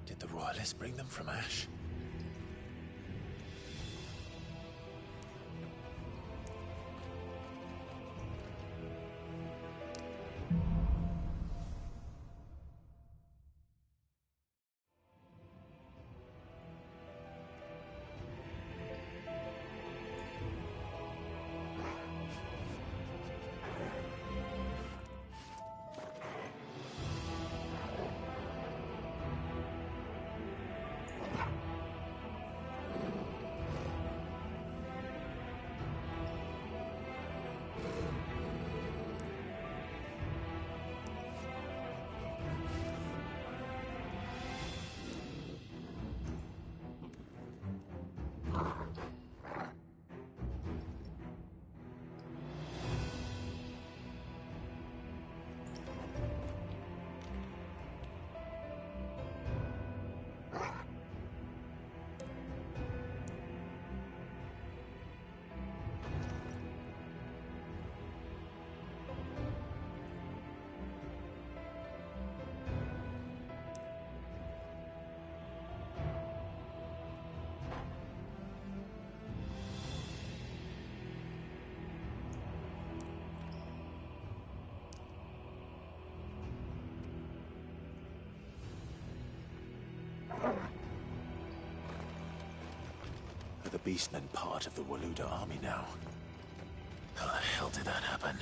Did the Royalists bring them from Ash? Are the Beastmen part of the Waluda army now? How the hell did that happen?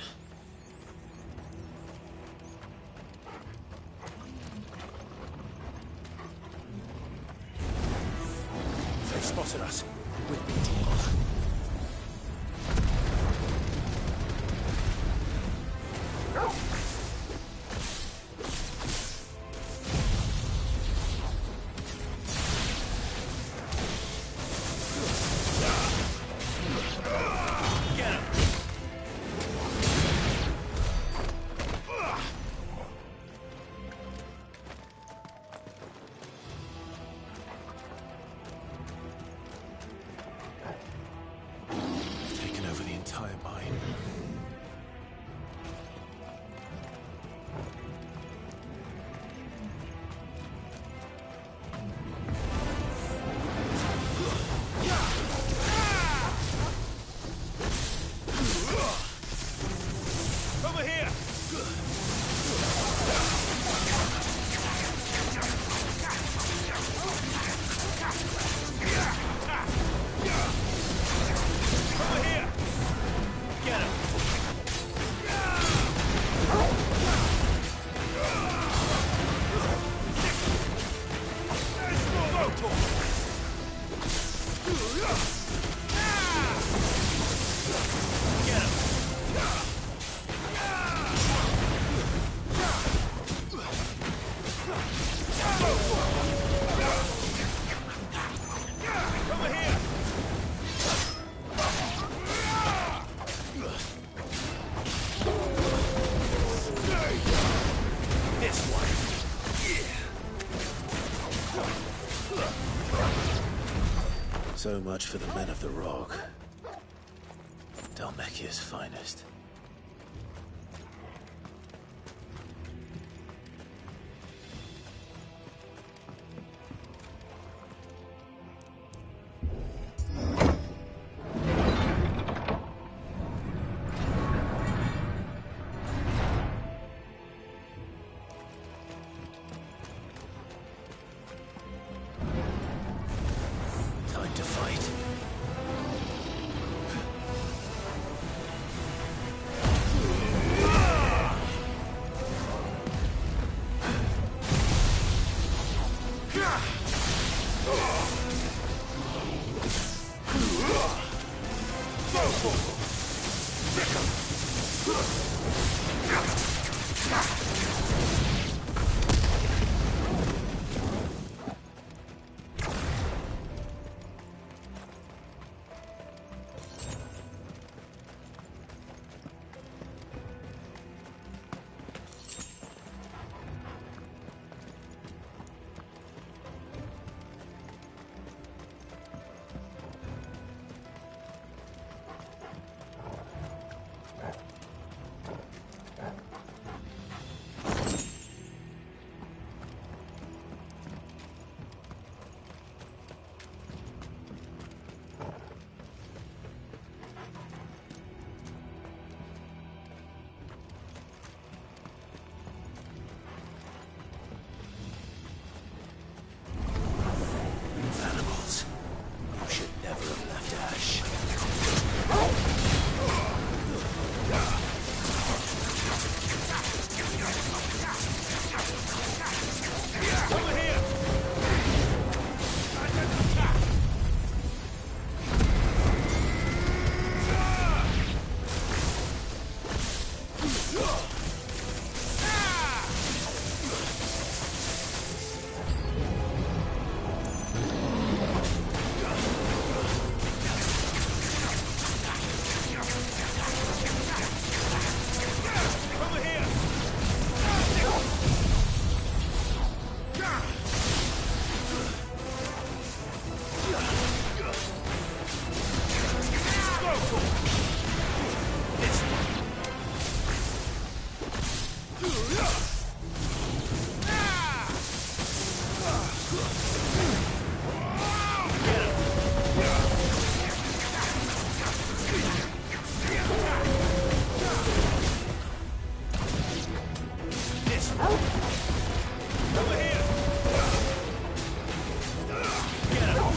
They've spotted us. We've been taken. So much for the men of the Rock. Dalmekia's finest. Time to fight. Animals. You should never have left Ash. Over here! Over here! Over here! Get him!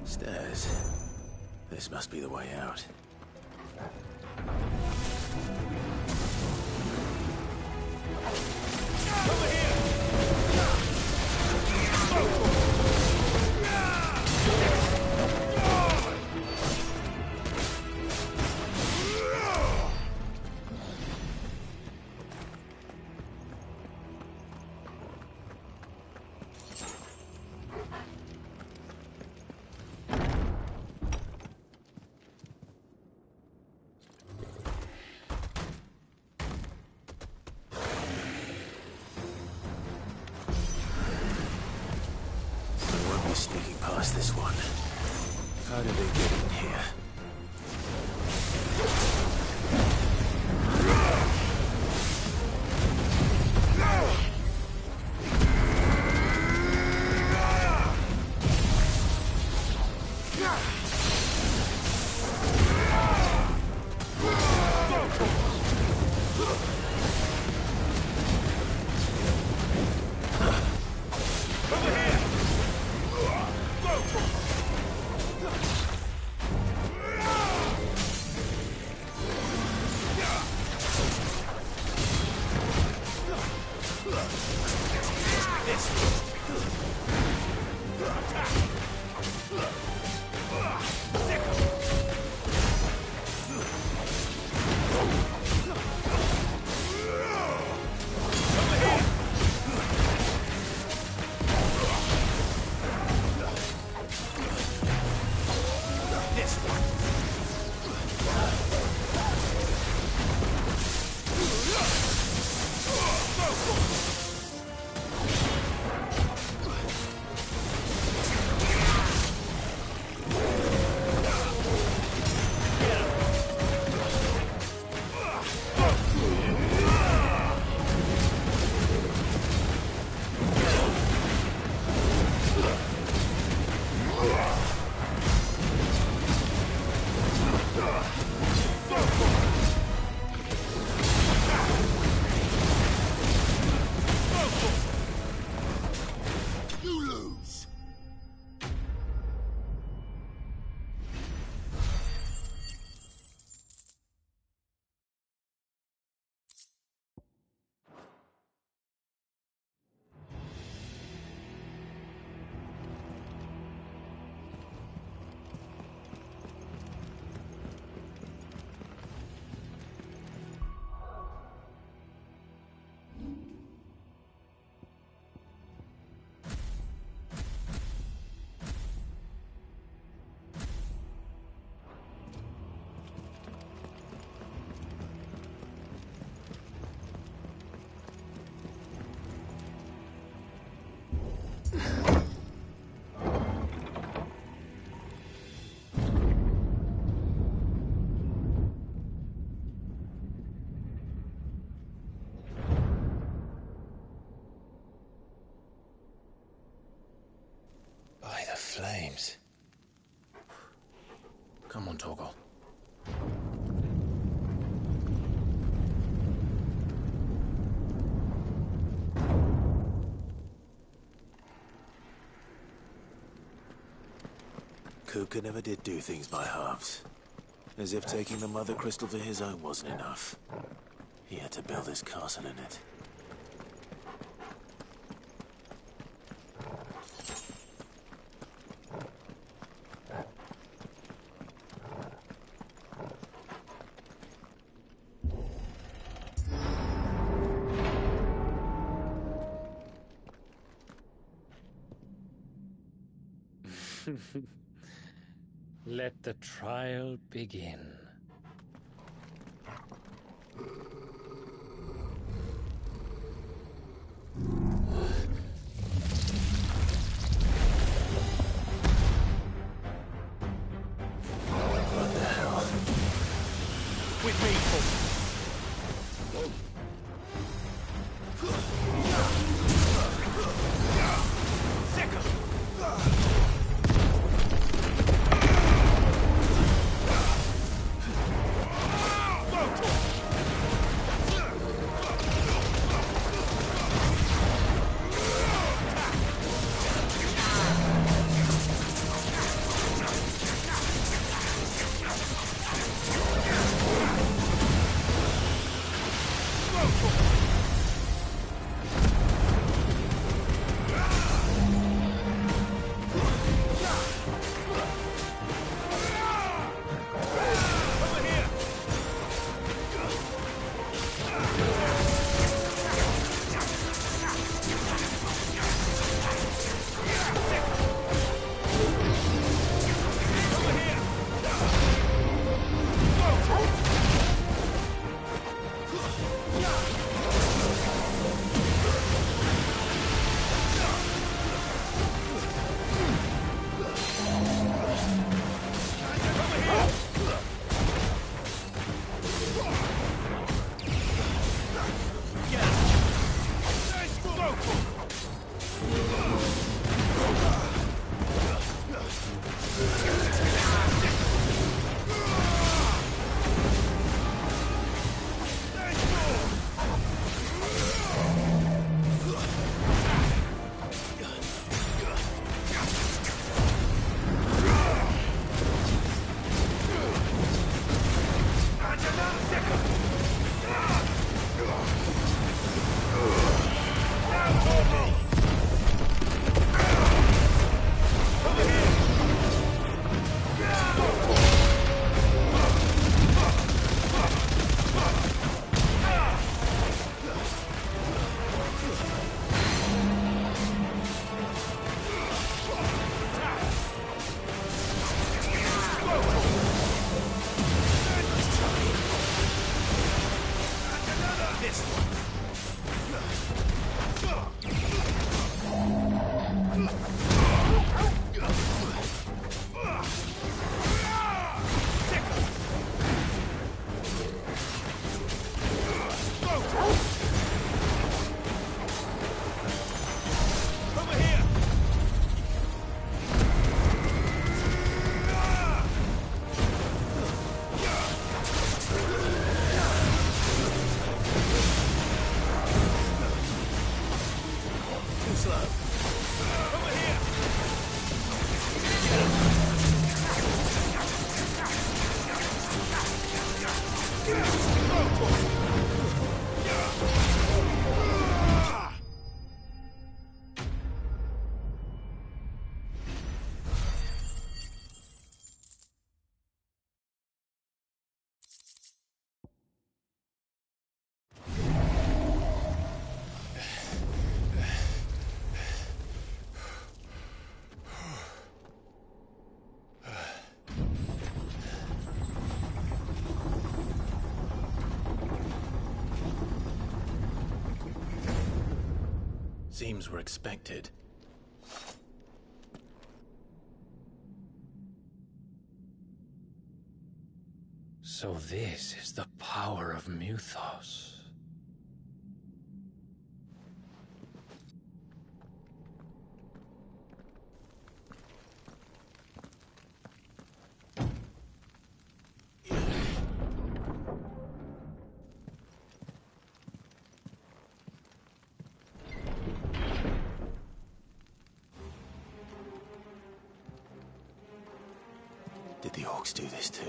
Stairs. This must be the way out. Over here! sneaking past this one. How did they get in here? By the flames. Come on, Torgal. Kupka never did do things by halves. As if taking the Mother Crystal for his own wasn't enough. He had to build his castle in it. Let the trial begin. What the hell? With me, seems were expected. So this is the power of Muthos. Did the orcs do this too?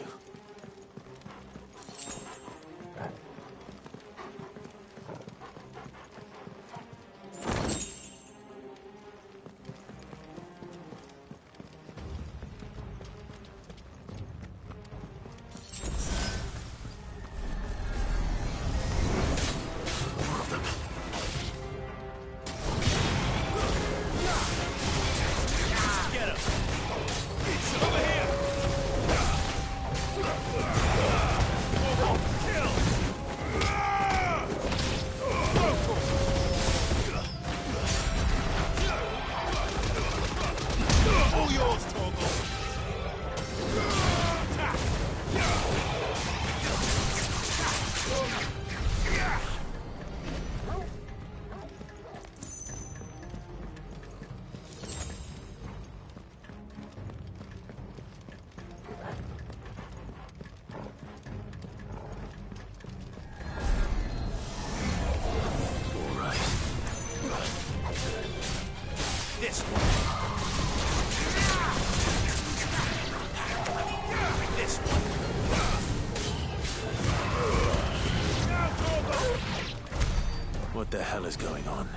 What the hell is going on?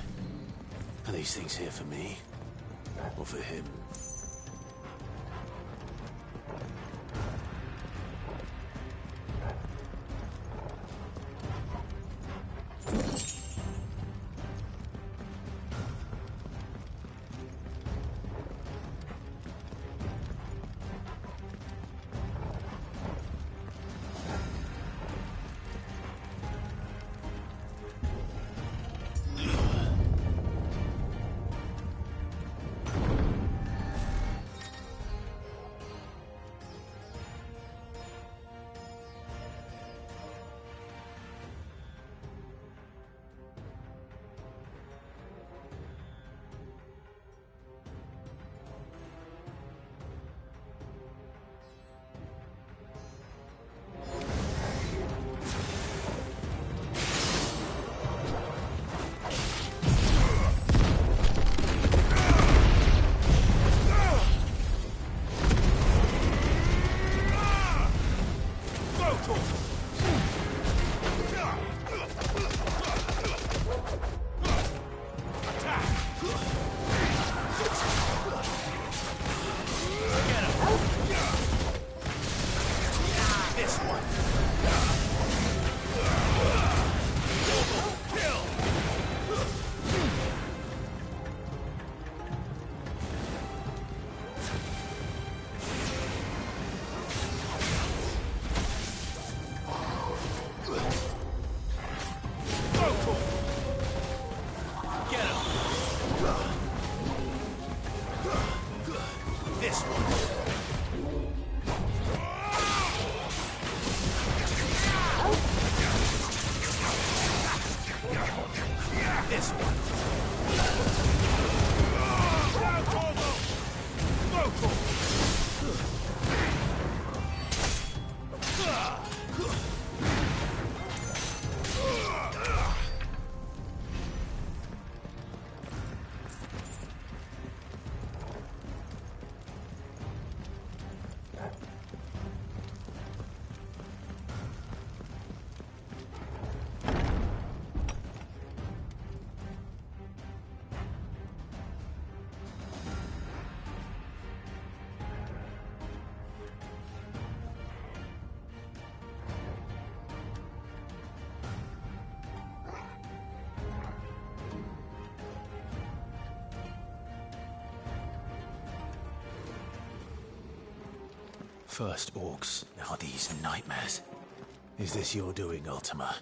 Are these things here for me? Or for him? First orcs, now these nightmares. Is this your doing, Ultima?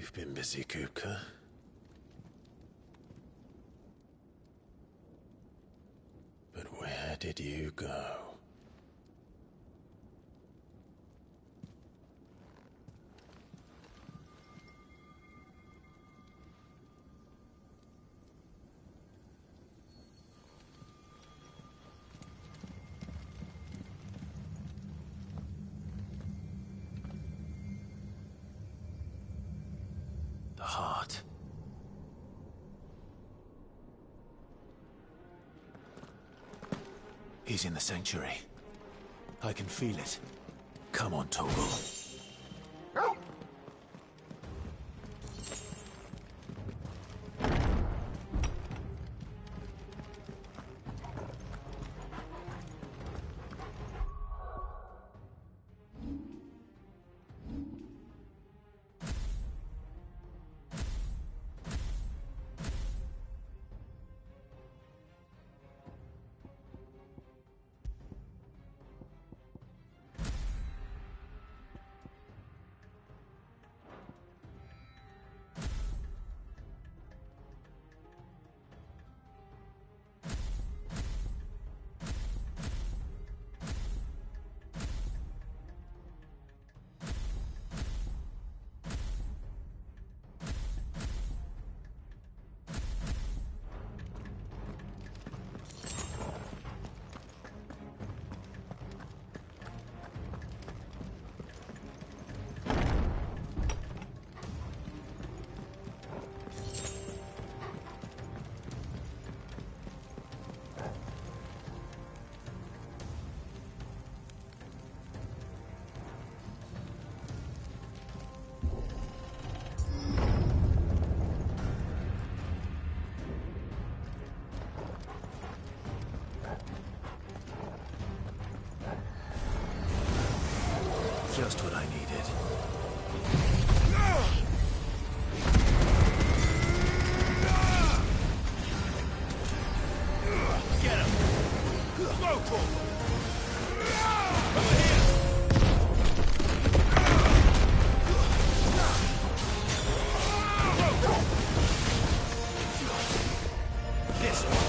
You've been busy, Kupka. But where did you go? The heart. He's in the sanctuary. I can feel it. Come on, Torgal. Just what I needed. Get him! Go for him! Over here! This one.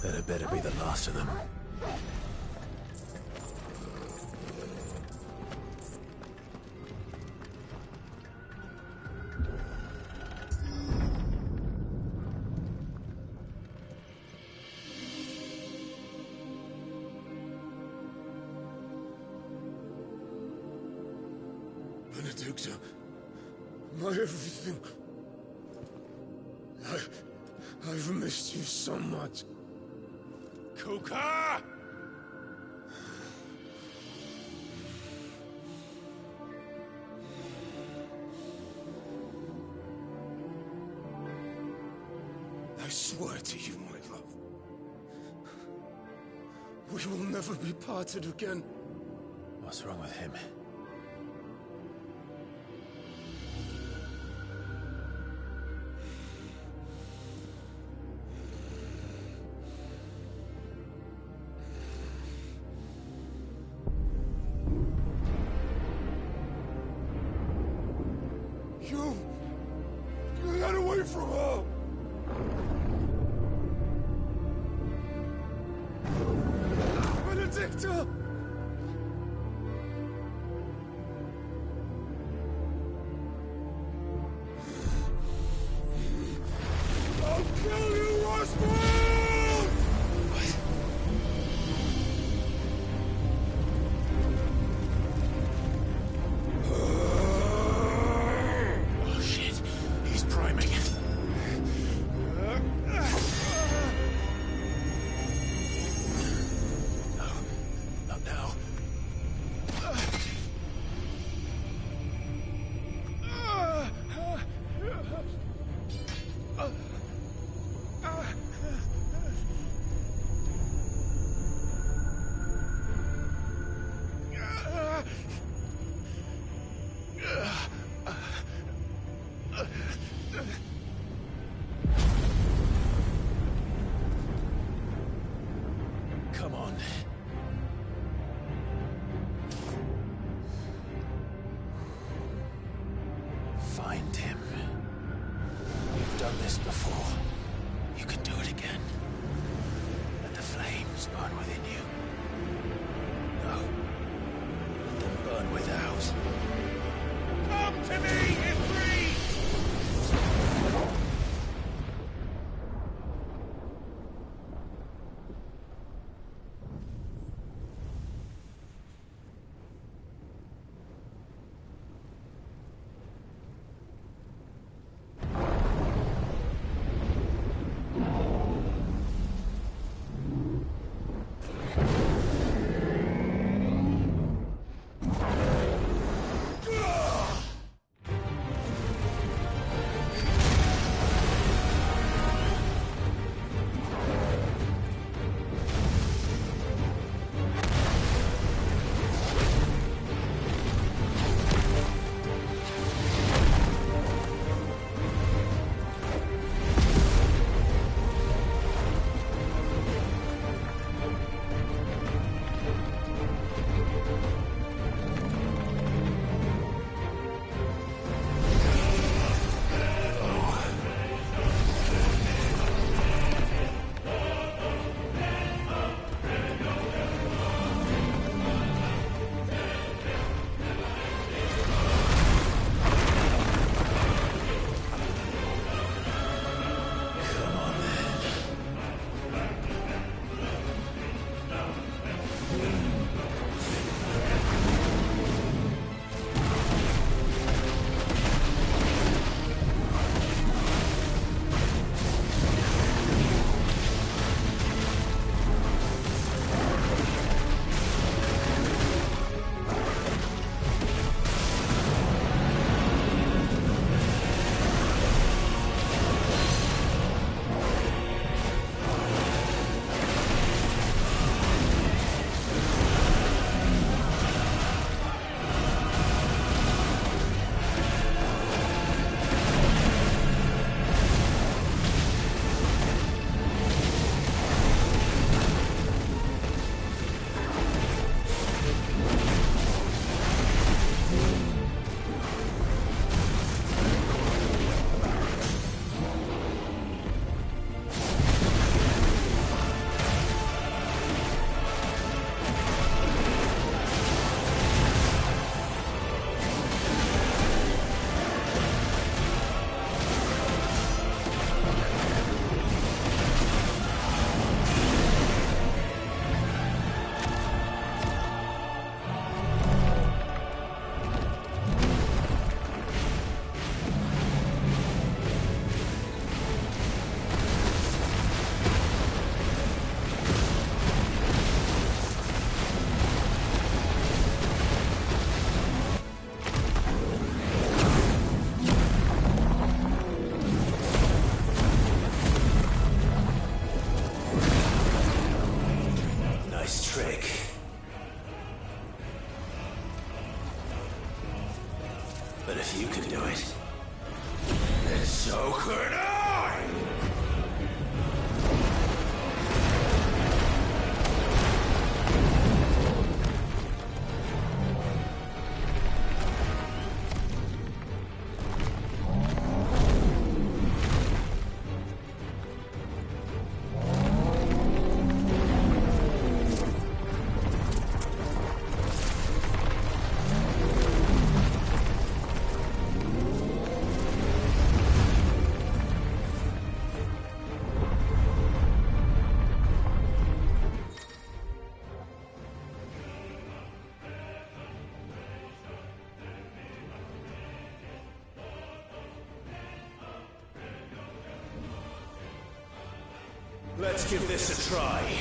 That better be the last of them. Benedicta, my everything. I've missed you so much. Kuka! I swear to you, my love, we will never be parted again. What's wrong with him? You got away from her! Benedicta! I'll kill you, Roswell! What? Come on. Find him. You've done this before. You can do it again. Let the flames burn within you. No. Let them burn without. Come to me, Ifrit! But if you can do it, then so could I! Let's give this a try.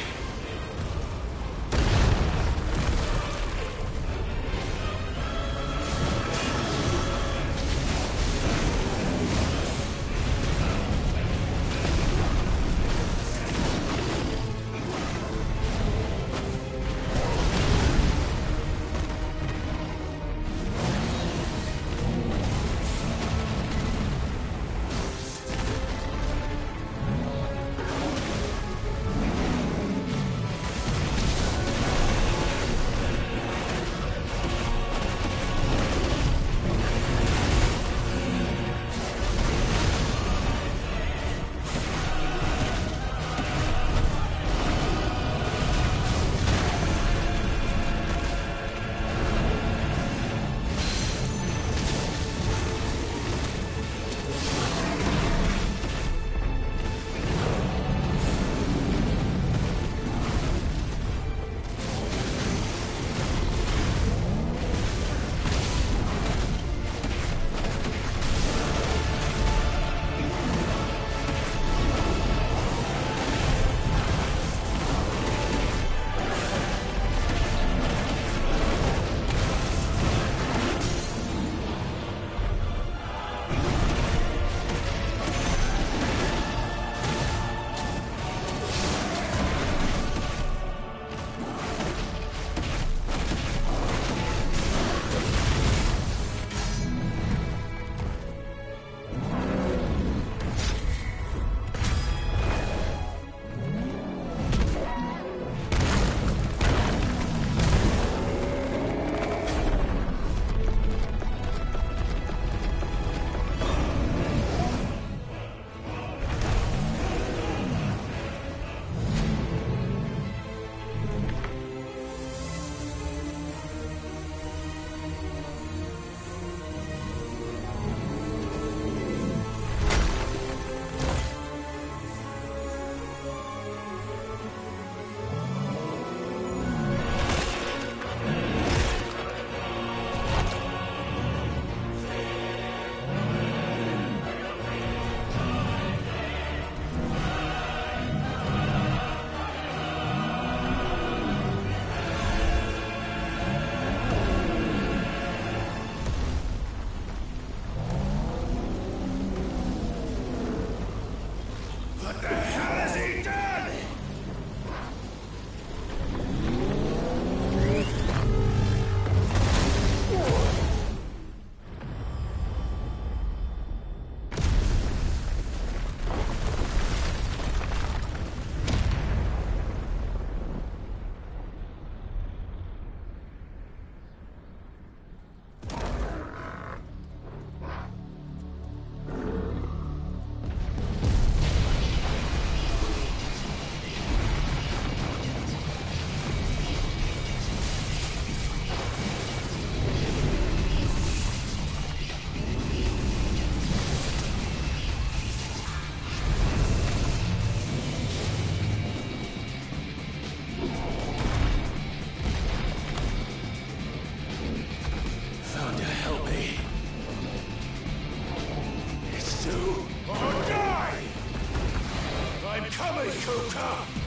coming, Kuka!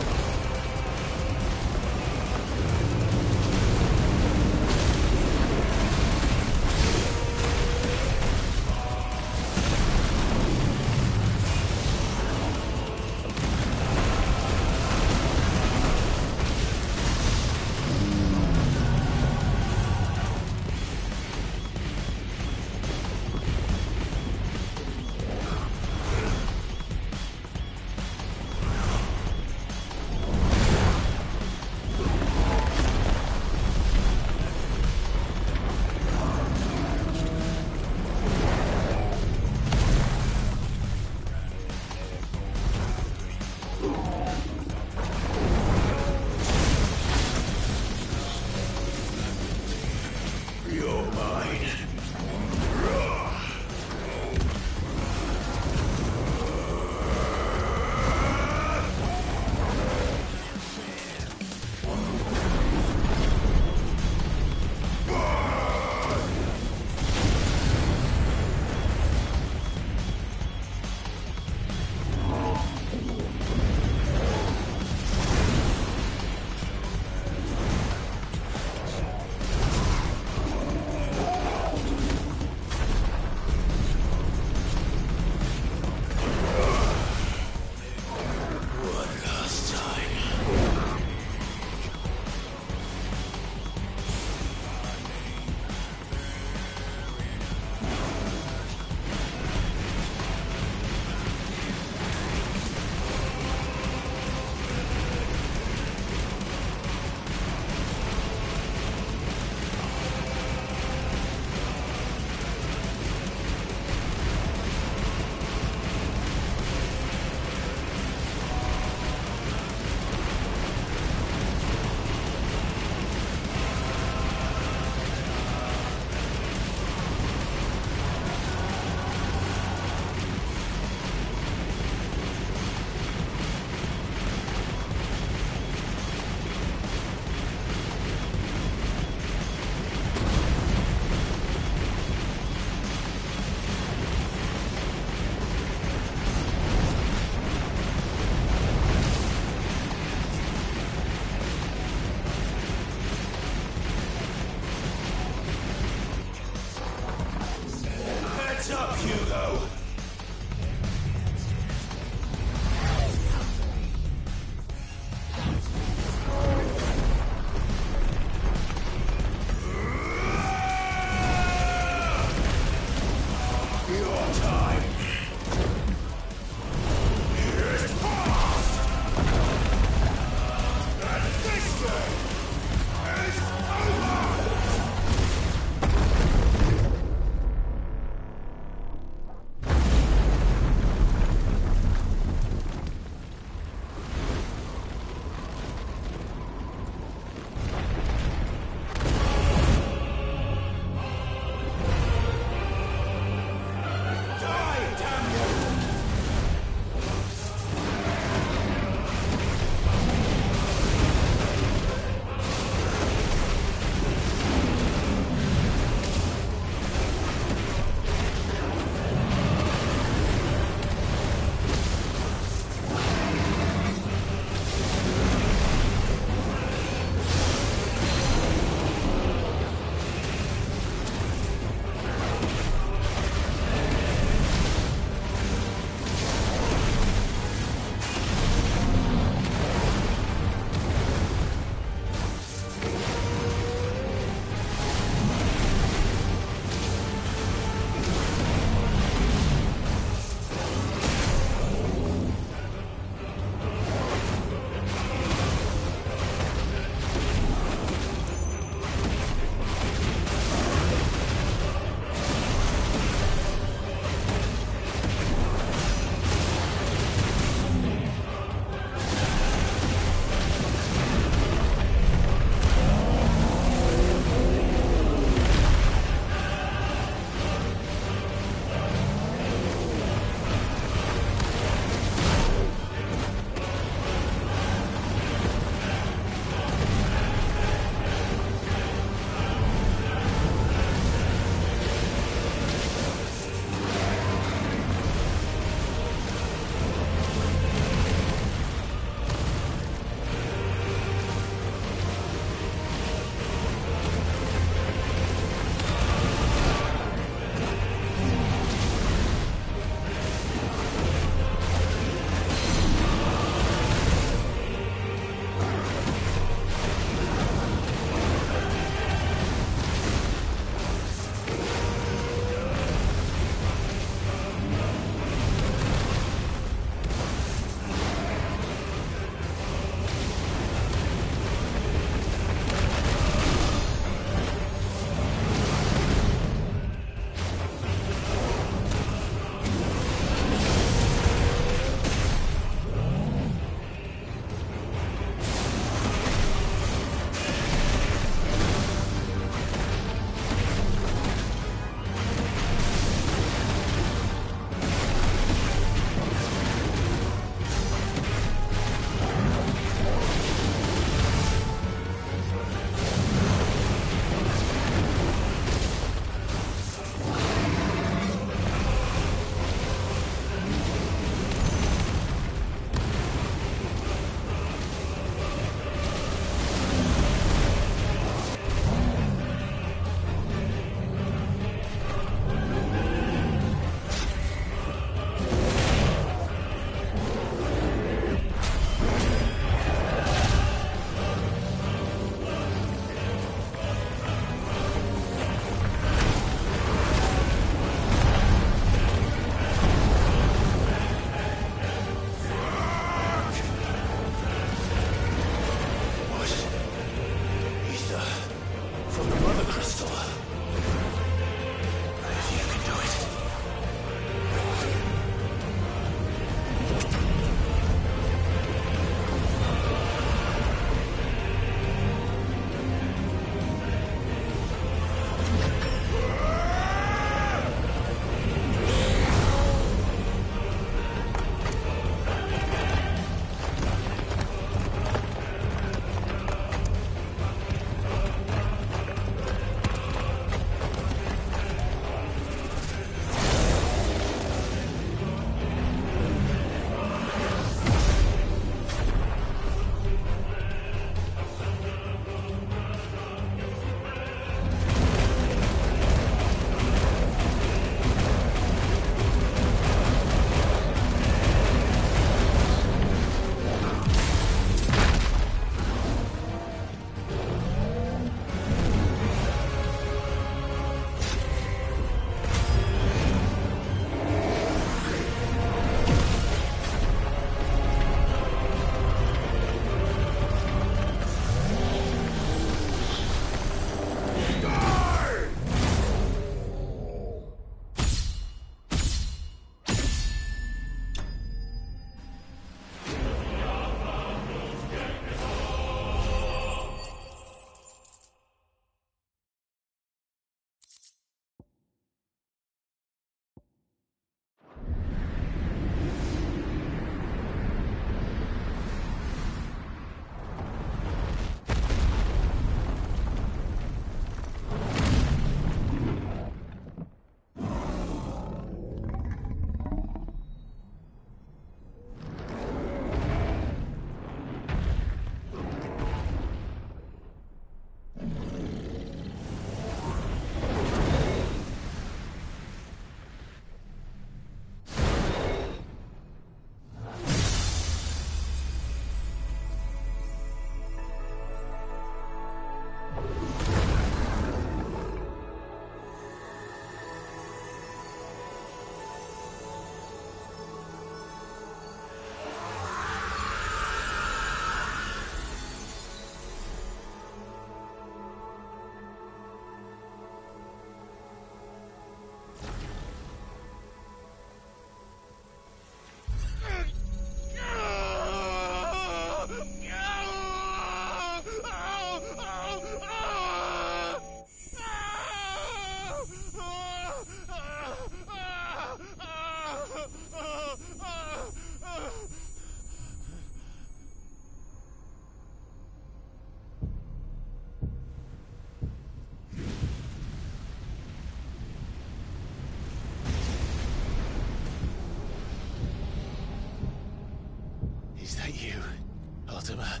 Ultima.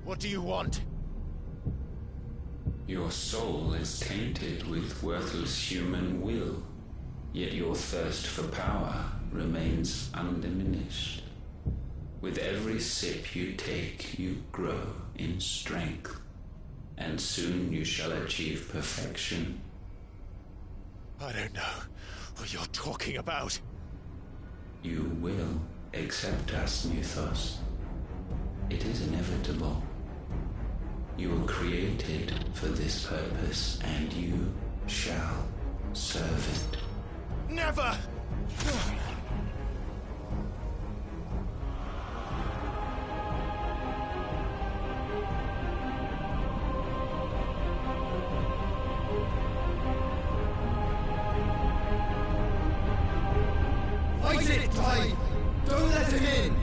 What do you want? Your soul is tainted with worthless human will, yet your thirst for power remains undiminished. With every sip you take, you grow in strength, and soon you shall achieve perfection. I don't know what you're talking about. You will accept us, Mythos. It is inevitable. You were created for this purpose, and you shall serve it. Never! Fight it, Clive! Don't let him in!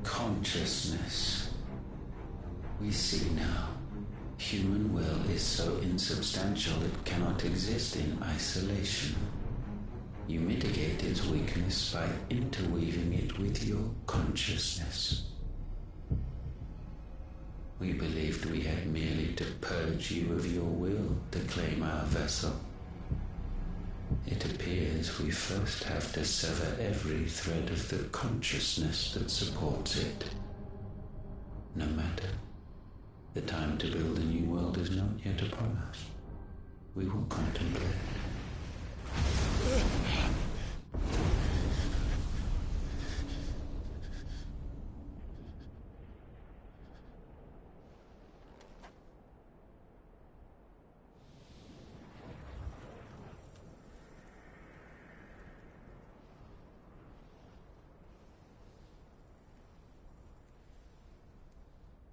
Consciousness. We see now. Human will is so insubstantial it cannot exist in isolation. You mitigate its weakness by interweaving it with your consciousness. We believed we had merely to purge you of your will to claim our vessel. It appears we first have to sever every thread of the consciousness that supports it. No matter. The time to build a new world is not yet upon us. We will contemplate.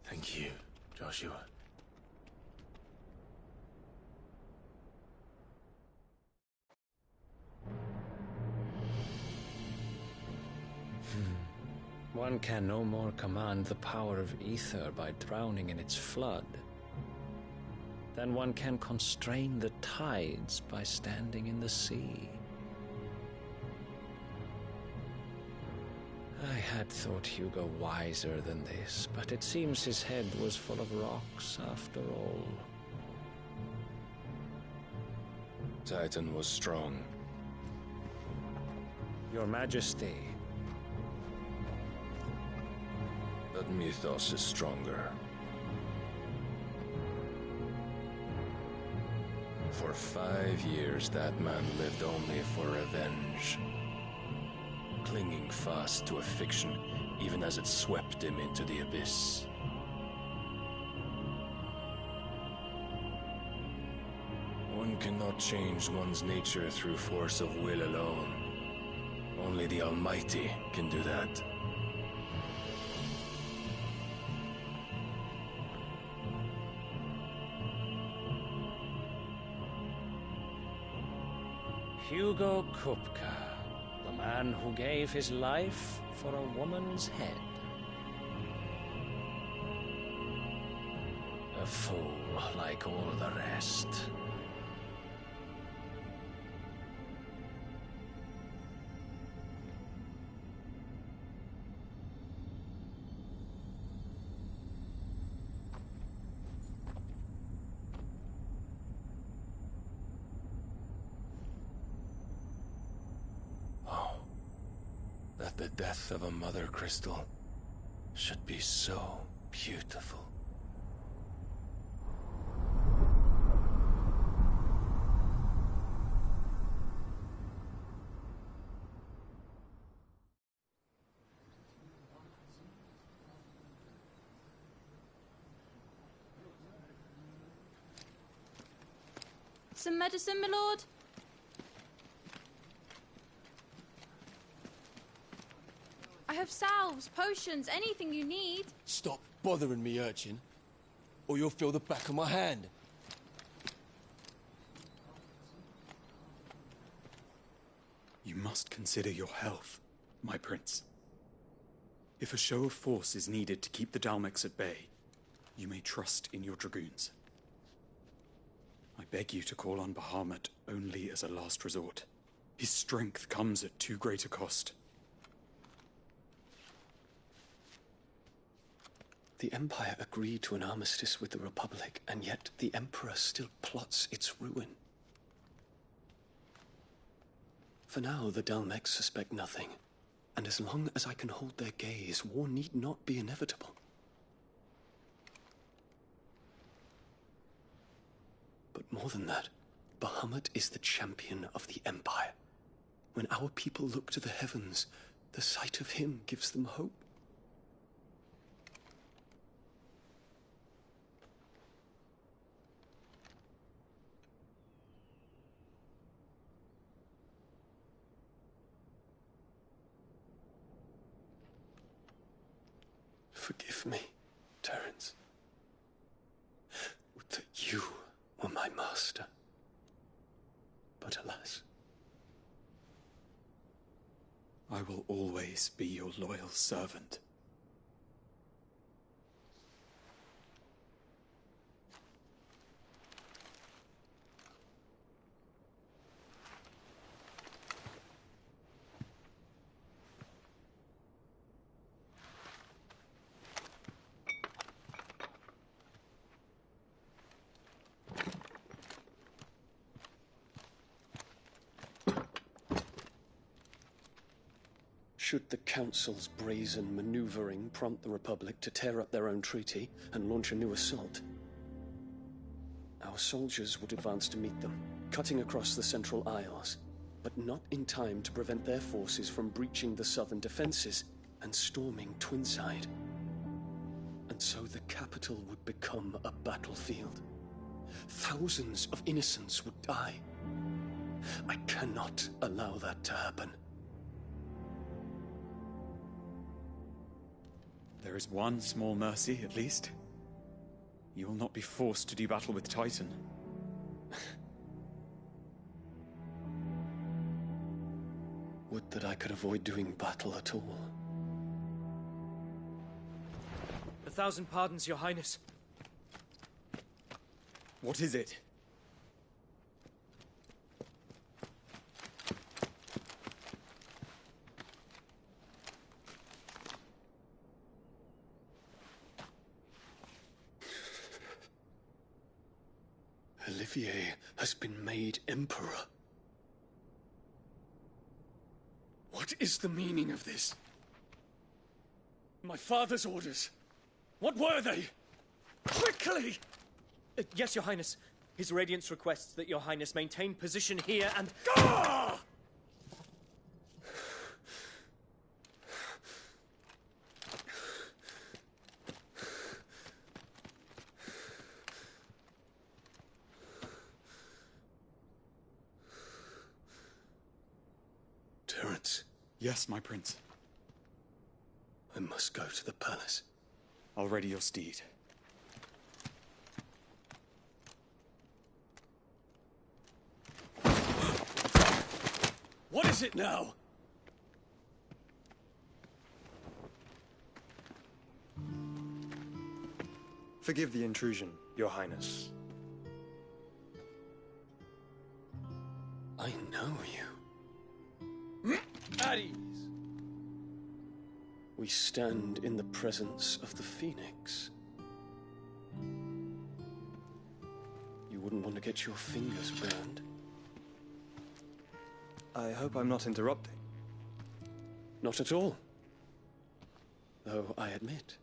Thank you, Joshua. One can no more command the power of ether by drowning in its flood than one can constrain the tides by standing in the sea. I had thought Hugo wiser than this, but it seems his head was full of rocks after all. Titan was strong. Your Majesty. But Mythos is stronger. For 5 years, that man lived only for revenge. Clinging fast to a fiction, even as it swept him into the abyss. One cannot change one's nature through force of will alone. Only the Almighty can do that. Hugo Kupka, the man who gave his life for a woman's head. A fool like all the rest. That the death of a mother crystal should be so beautiful. Some medicine, my lord? I have salves, potions, anything you need. Stop bothering me, urchin, or you'll feel the back of my hand. You must consider your health, my prince. If a show of force is needed to keep the Dalmex at bay, you may trust in your dragoons. I beg you to call on Bahamut only as a last resort. His strength comes at too great a cost. The Empire agreed to an armistice with the Republic, and yet the Emperor still plots its ruin. For now, the Dalmex suspect nothing, and as long as I can hold their gaze, war need not be inevitable. But more than that, Bahamut is the champion of the Empire. When our people look to the heavens, the sight of him gives them hope. Forgive me, Terence. Would that you were my master. But alas. I will always be your loyal servant. Should the Council's brazen maneuvering prompt the Republic to tear up their own treaty and launch a new assault, our soldiers would advance to meet them, cutting across the Central Isles, but not in time to prevent their forces from breaching the southern defenses and storming Twinside. And so the capital would become a battlefield. Thousands of innocents would die. I cannot allow that to happen. There is one small mercy, at least. You will not be forced to do battle with Titan. Would that I could avoid doing battle at all. 1,000 pardons, Your Highness. What is it? Olivier has been made Emperor. What is the meaning of this? My father's orders. What were they? Quickly! Yes, Your Highness. His Radiance requests that Your Highness maintain position here and... Ah! Terence. Yes, my prince. I must go to the palace. I'll ready your steed. What is it now? Forgive the intrusion, Your Highness. I know you. At ease. We stand in the presence of the Phoenix. You wouldn't want to get your fingers burned. I hope I'm not interrupting. Not at all. Though I admit,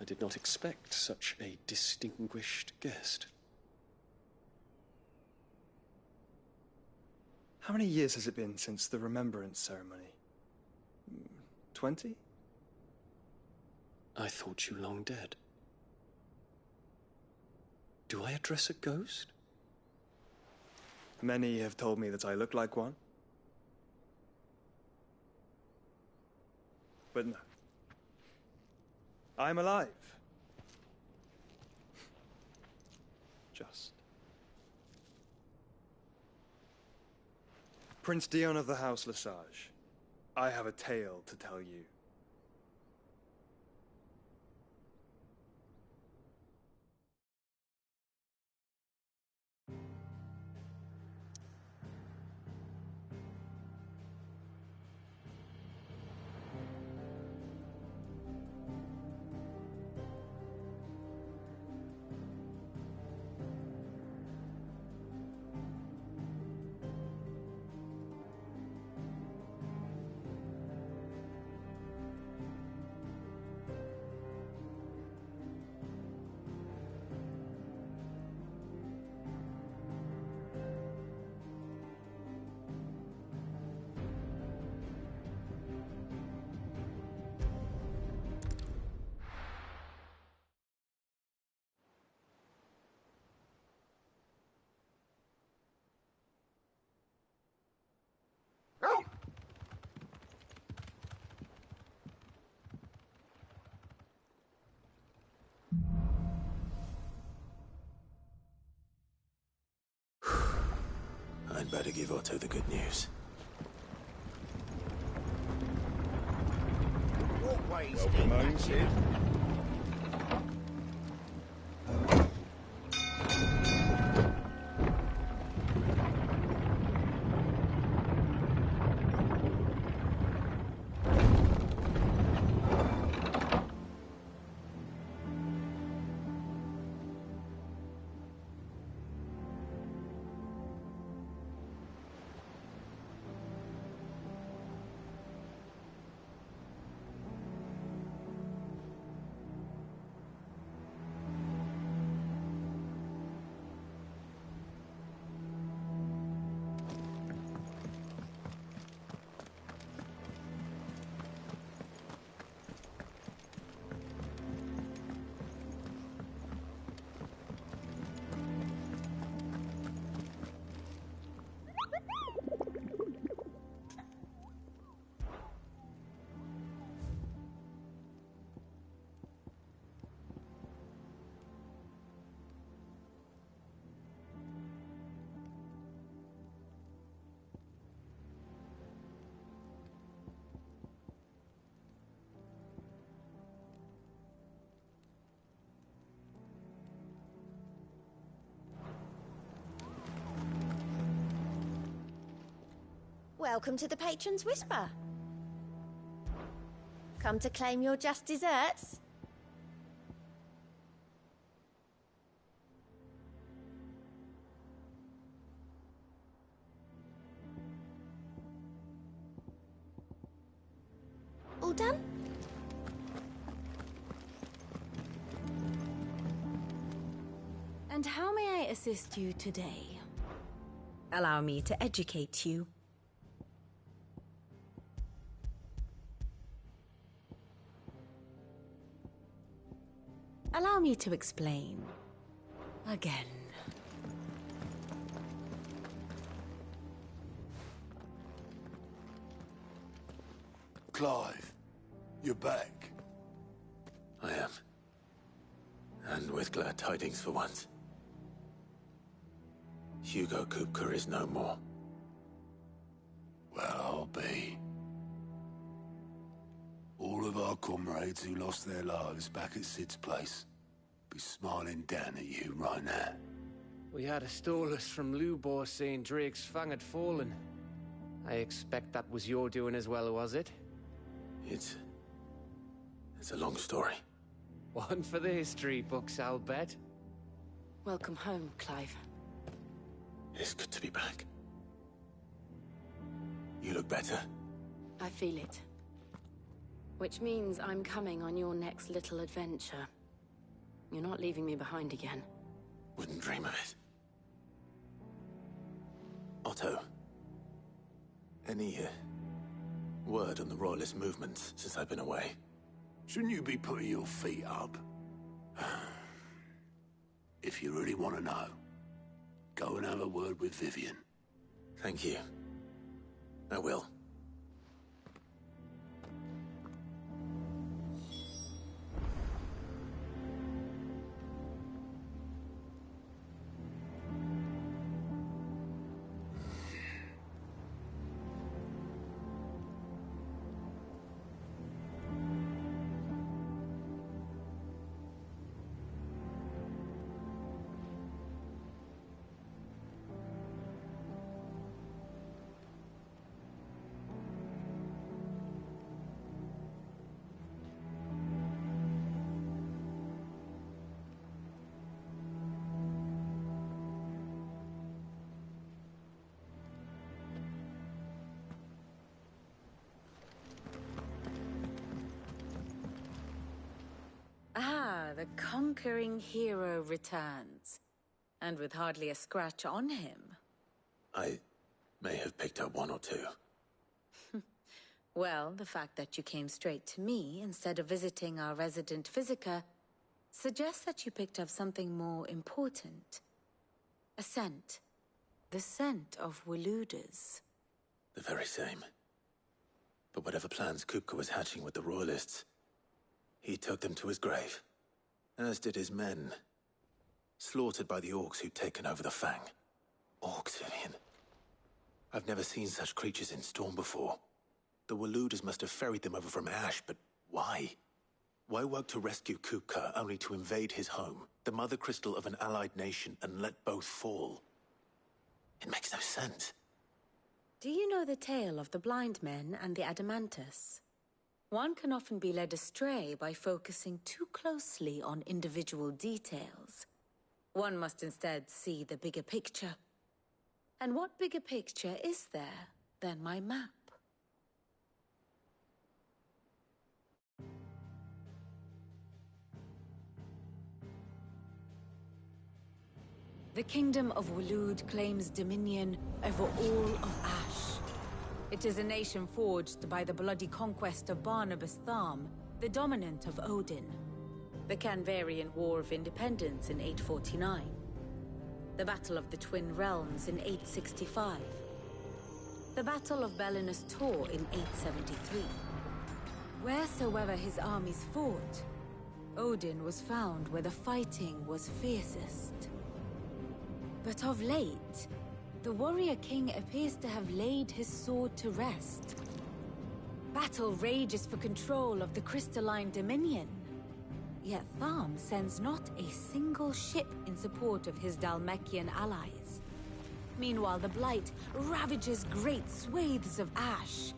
I did not expect such a distinguished guest. How many years has it been since the Remembrance ceremony? 20? I thought you long dead. Do I address a ghost? Many have told me that I look like one. But no. I'm alive. Just. Prince Dion of the House Lesage, I have a tale to tell you. I'd better give Otto the good news. Welcome home, Sid. Welcome to the Patron's Whisper. Come to claim your just desserts? All done? And how may I assist you today? Allow me to educate you. Allow me to explain. Again. Clive, you're back. I am. And with glad tidings for once. Hugo Kupka is no more. Well, I'll be. All of our comrades who lost their lives back at Sid's place be smiling down at you right now. We had a stolus from Lubor saying Drake's Fang had fallen. I expect that was your doing as well, was it? It's a long story. One for the history books, I'll bet. Welcome home, Clive. It's good to be back. You look better. I feel it. Which means I'm coming on your next little adventure. You're not leaving me behind again. Wouldn't dream of it. Otto. Any word on the Royalist movements since I've been away? Shouldn't you be putting your feet up? If you really want to know, go and have a word with Vivian. Thank you. I will. The conquering hero returns. And with hardly a scratch on him. I may have picked up one or two. Well, the fact that you came straight to me instead of visiting our resident physiker suggests that you picked up something more important. A scent. The scent of Waludas. The very same. But whatever plans Kupka was hatching with the Royalists, he took them to his grave. As did his men. Slaughtered by the orcs who'd taken over the Fang. Orcs, Vivian. I've never seen such creatures in Storm before. The Waluders must have ferried them over from Ash, but why? Why work to rescue Kupka only to invade his home, the mother crystal of an allied nation, and let both fall? It makes no sense. Do you know the tale of the blind men and the Adamantus? One can often be led astray by focusing too closely on individual details. One must instead see the bigger picture. And what bigger picture is there than my map? The Kingdom of Waloed claims dominion over all of Ash. It is a nation forged by the bloody conquest of Barnabas Tharm, the dominant of Odin. The Canvarian War of Independence in 849. The Battle of the Twin Realms in 865. The Battle of Belinus Tor in 873. Wheresoever his armies fought, Odin was found where the fighting was fiercest. But of late, the warrior king appears to have laid his sword to rest. Battle rages for control of the crystalline dominion. Yet Tharm sends not a single ship in support of his Dhalmekian allies. Meanwhile, the Blight ravages great swathes of Ash.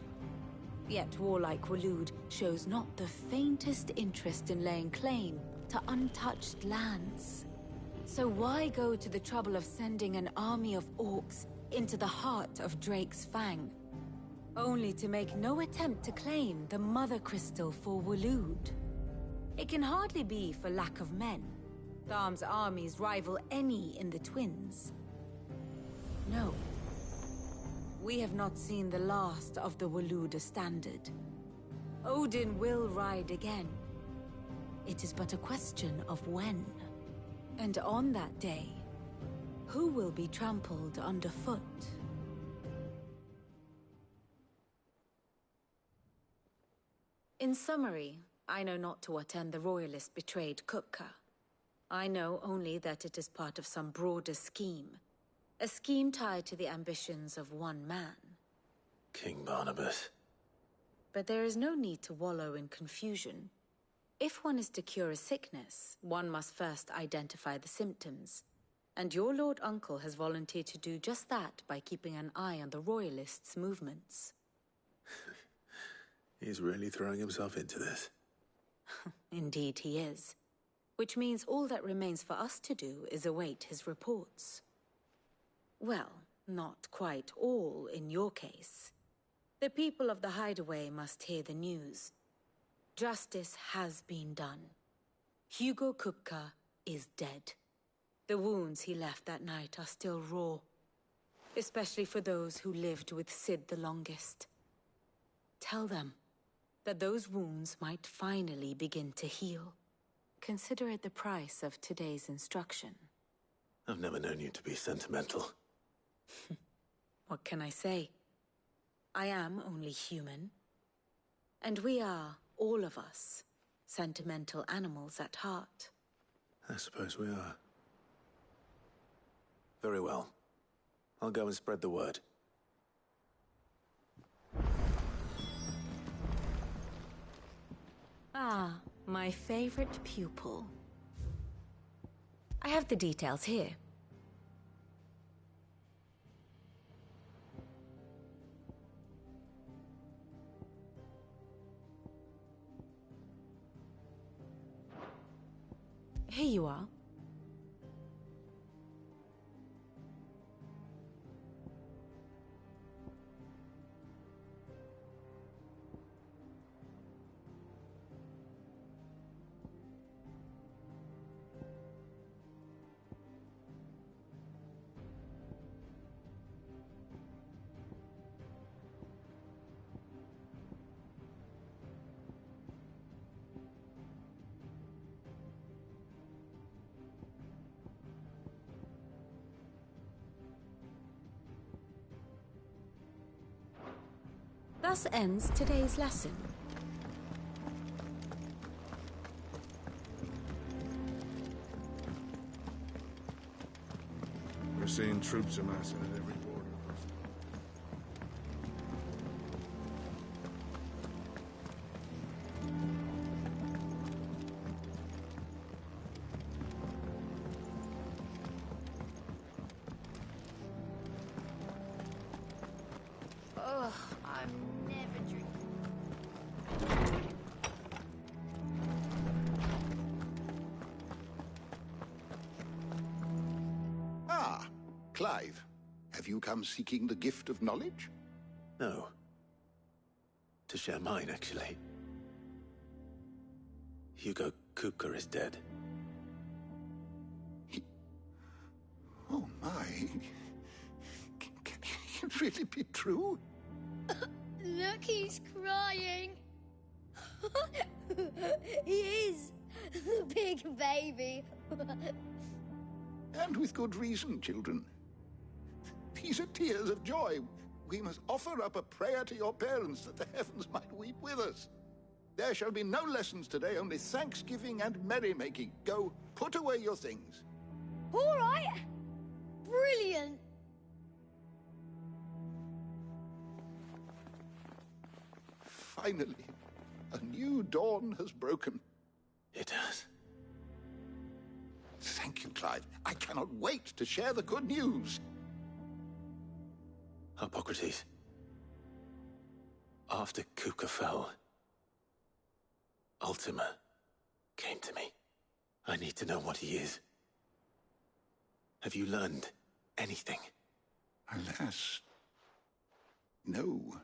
Yet warlike Waloed shows not the faintest interest in laying claim to untouched lands. So why go to the trouble of sending an army of orcs into the heart of Drake's Fang, only to make no attempt to claim the Mother Crystal for Waloed? It can hardly be for lack of men. Tharm's armies rival any in the Twins. No. We have not seen the last of the Waloed standard. Odin will ride again. It is but a question of when. And on that day, who will be trampled underfoot? In summary, I know not to what end the Royalists betrayed Kupka. I know only that it is part of some broader scheme. A scheme tied to the ambitions of one man. King Barnabas. But there is no need to wallow in confusion. If one is to cure a sickness, one must first identify the symptoms. And your Lord Uncle has volunteered to do just that by keeping an eye on the Royalists' movements. He's really throwing himself into this. Indeed he is. Which means all that remains for us to do is await his reports. Well, not quite all in your case. The people of the Hideaway must hear the news. Justice has been done. Hugo Kupka is dead. The wounds he left that night are still raw, especially for those who lived with Sid the longest. Tell them that those wounds might finally begin to heal. Consider it the price of today's instruction. I've never known you to be sentimental. What can I say? I am only human. And we are, all of us, sentimental animals at heart. I suppose we are. Very well. I'll go and spread the word. Ah, my favorite pupil. I have the details here. Here you are. Thus ends today's lesson. We're seeing troops amassing at every border. Oh, I've never drink. Ah, Clive. Have you come seeking the gift of knowledge? No. To share mine, actually. Hugo Kupka is dead. Oh my. Can it really be true? Look, he's crying. He is. The big baby. And with good reason, children. These are tears of joy. We must offer up a prayer to your parents that the heavens might weep with us. There shall be no lessons today, only thanksgiving and merrymaking. Go, put away your things. All right. Brilliant. Finally, a new dawn has broken. It has. Thank you, Clive. I cannot wait to share the good news. Hippocrates. After Kupka fell, Ultima came to me. I need to know what he is. Have you learned anything? Alas, no.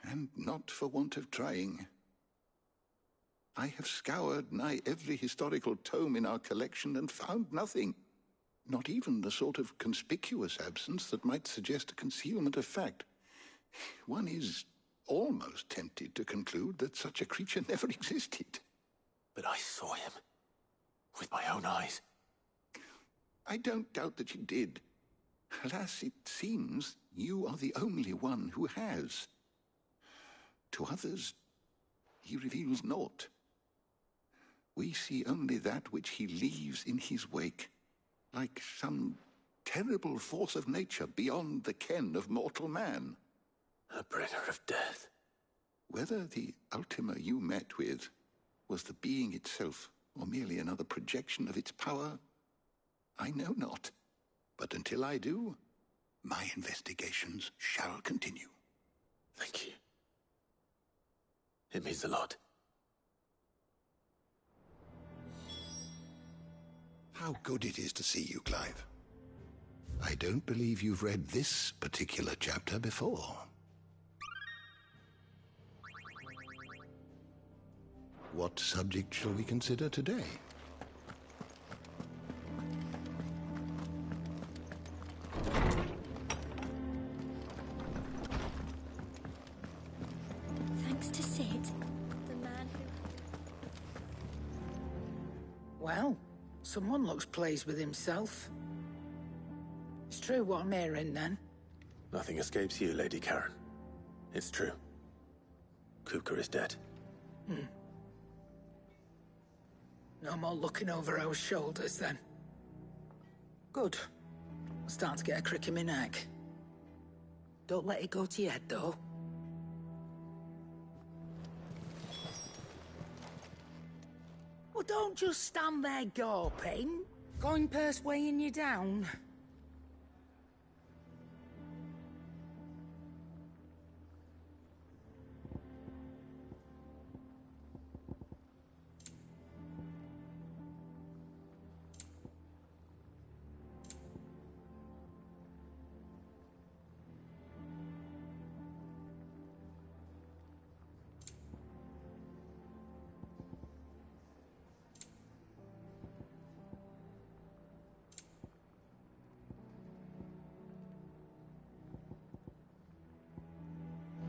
And not for want of trying. I have scoured nigh every historical tome in our collection and found nothing. Not even the sort of conspicuous absence that might suggest a concealment of fact. One is almost tempted to conclude that such a creature never existed. But I saw him. With my own eyes. I don't doubt that you did. Alas, it seems you are the only one who has. To others, he reveals naught. We see only that which he leaves in his wake, like some terrible force of nature beyond the ken of mortal man. A bringer of death. Whether the Ultima you met with was the being itself, or merely another projection of its power, I know not. But until I do, my investigations shall continue. Thank you. It means a lot. How good it is to see you, Clive. I don't believe you've read this particular chapter before. What subject shall we consider today? Thanks to Sid, the man who... Well, someone looks pleased with himself. It's true what I'm hearing, then. Nothing escapes you, Lady Karen. It's true. Kupka is dead. No more looking over our shoulders, then. Good. I'm starting to get a crick in my neck. Don't let it go to your head, though. Well, don't just stand there gawping. Going purse weighing you down.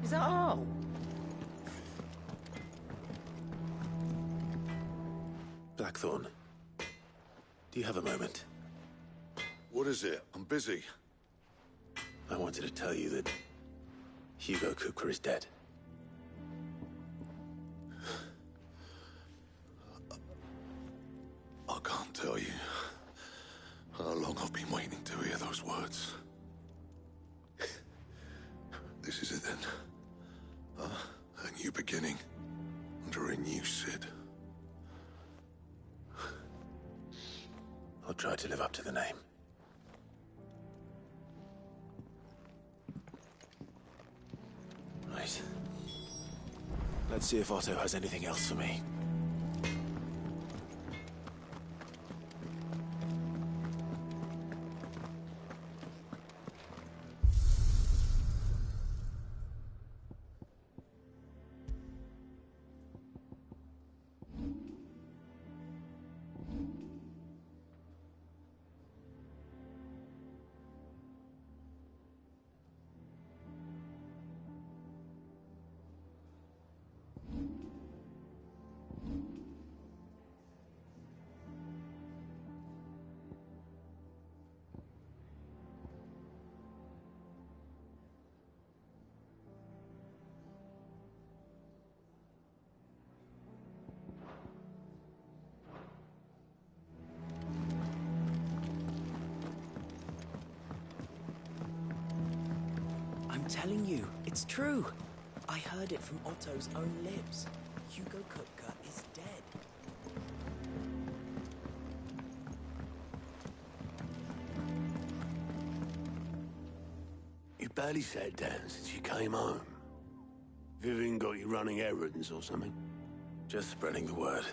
Is that all? Blackthorn. Do you have a moment? What is it? I'm busy. I wanted to tell you that Hugo Kupka is dead. I can't tell you how long I've been waiting to hear those words. This is it then. A new beginning under a new Sid. I'll try to live up to the name. Let's see if Otto has anything else for me. I'm telling you, it's true. I heard it from Otto's own lips. Hugo Kupka is dead. You barely sat down since you came home. Vivian got you running errands or something? Just spreading the word.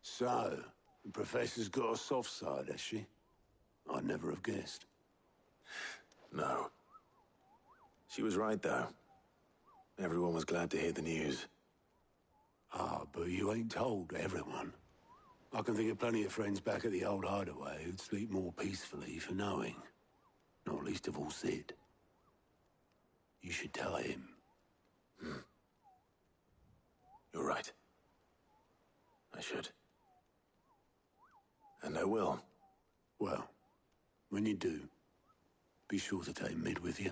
So, the Professor's got a soft side, has she? I'd never have guessed. No. She was right, though. Everyone was glad to hear the news. Ah, but you ain't told everyone. I can think of plenty of friends back at the old hideaway who'd sleep more peacefully for knowing. Not least of all Sid. You should tell him. You're right. I should. And I will. Well, when you do, be sure to take Mid with you.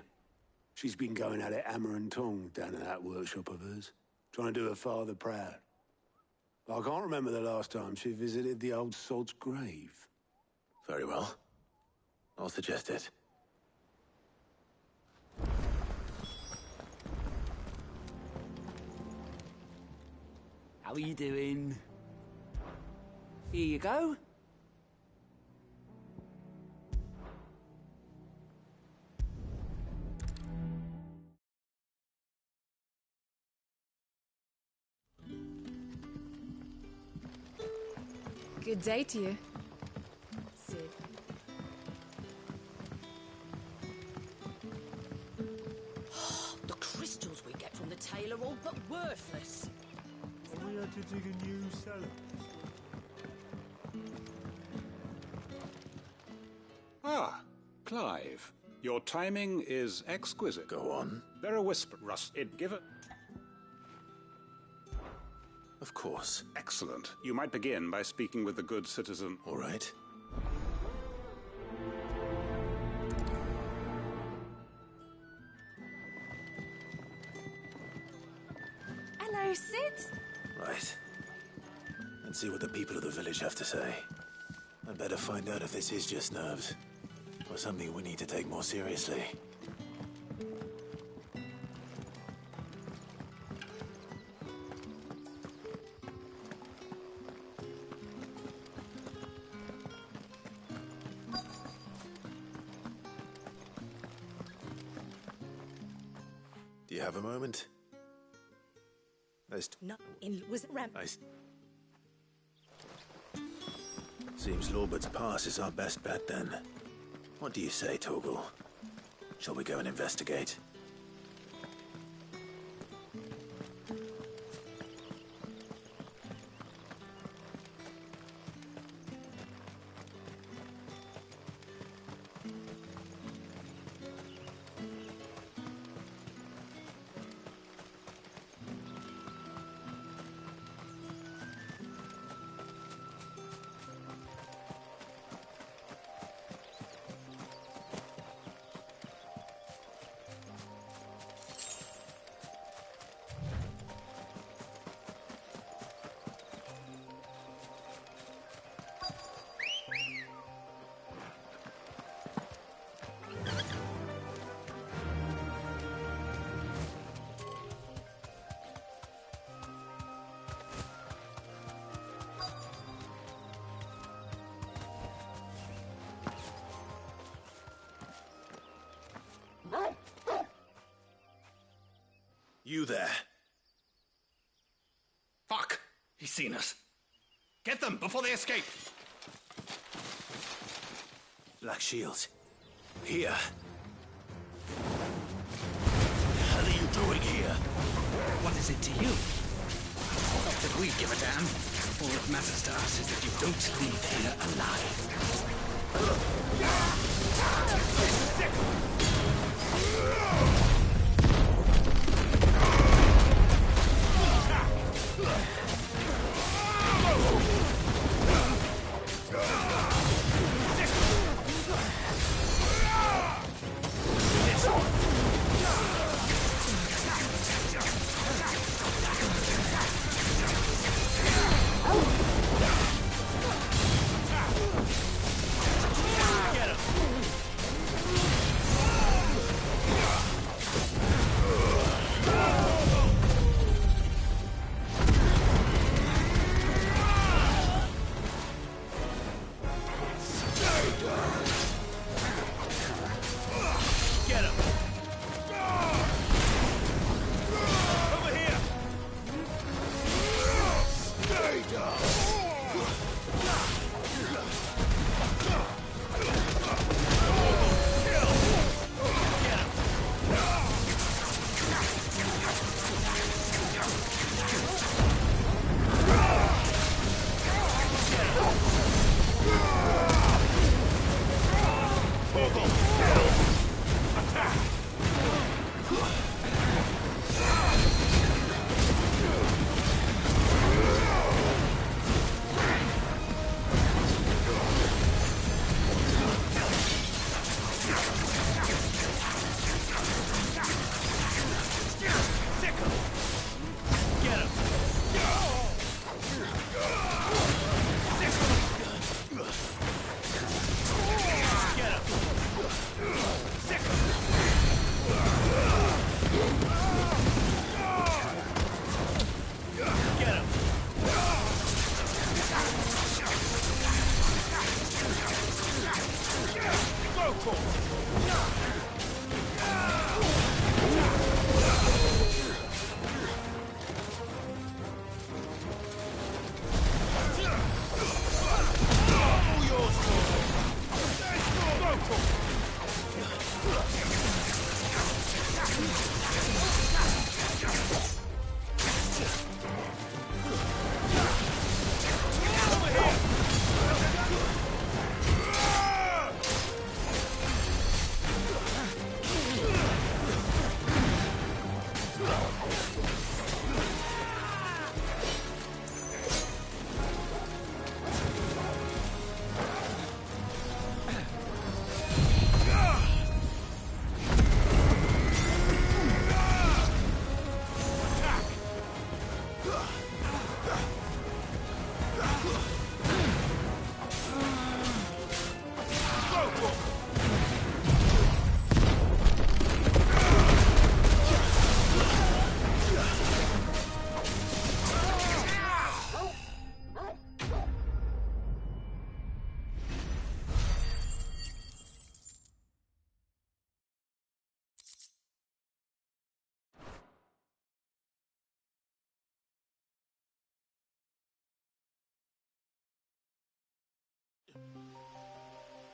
She's been going at it hammer and tong down in that workshop of hers, trying to do her father proud. I can't remember the last time she visited the old sod's grave. Very well. I'll suggest it. How are you doing? Here you go. Good day to you, Sid. The crystals we get from the tailor are all but worthless. We had to dig a new cellar. Ah, Clive. Your timing is exquisite. Go on. They're a whisper, Rusted. Give it. Of course. Excellent. You might begin by speaking with the good citizen. All right. Hello, Sid. Right. Let's see what the people of the village have to say. I'd better find out if this is just nerves, or something we need to take more seriously. Do you have a moment? No, in was ramp. Seems Lorbert's Pass is our best bet, then. What do you say, Torgal? Shall we go and investigate? You there. Fuck! He's seen us. Get them before they escape! Black Shields. Here. What the hell are you doing here? What is it to you? Not that we give a damn. All that matters to us is that you don't leave here alive.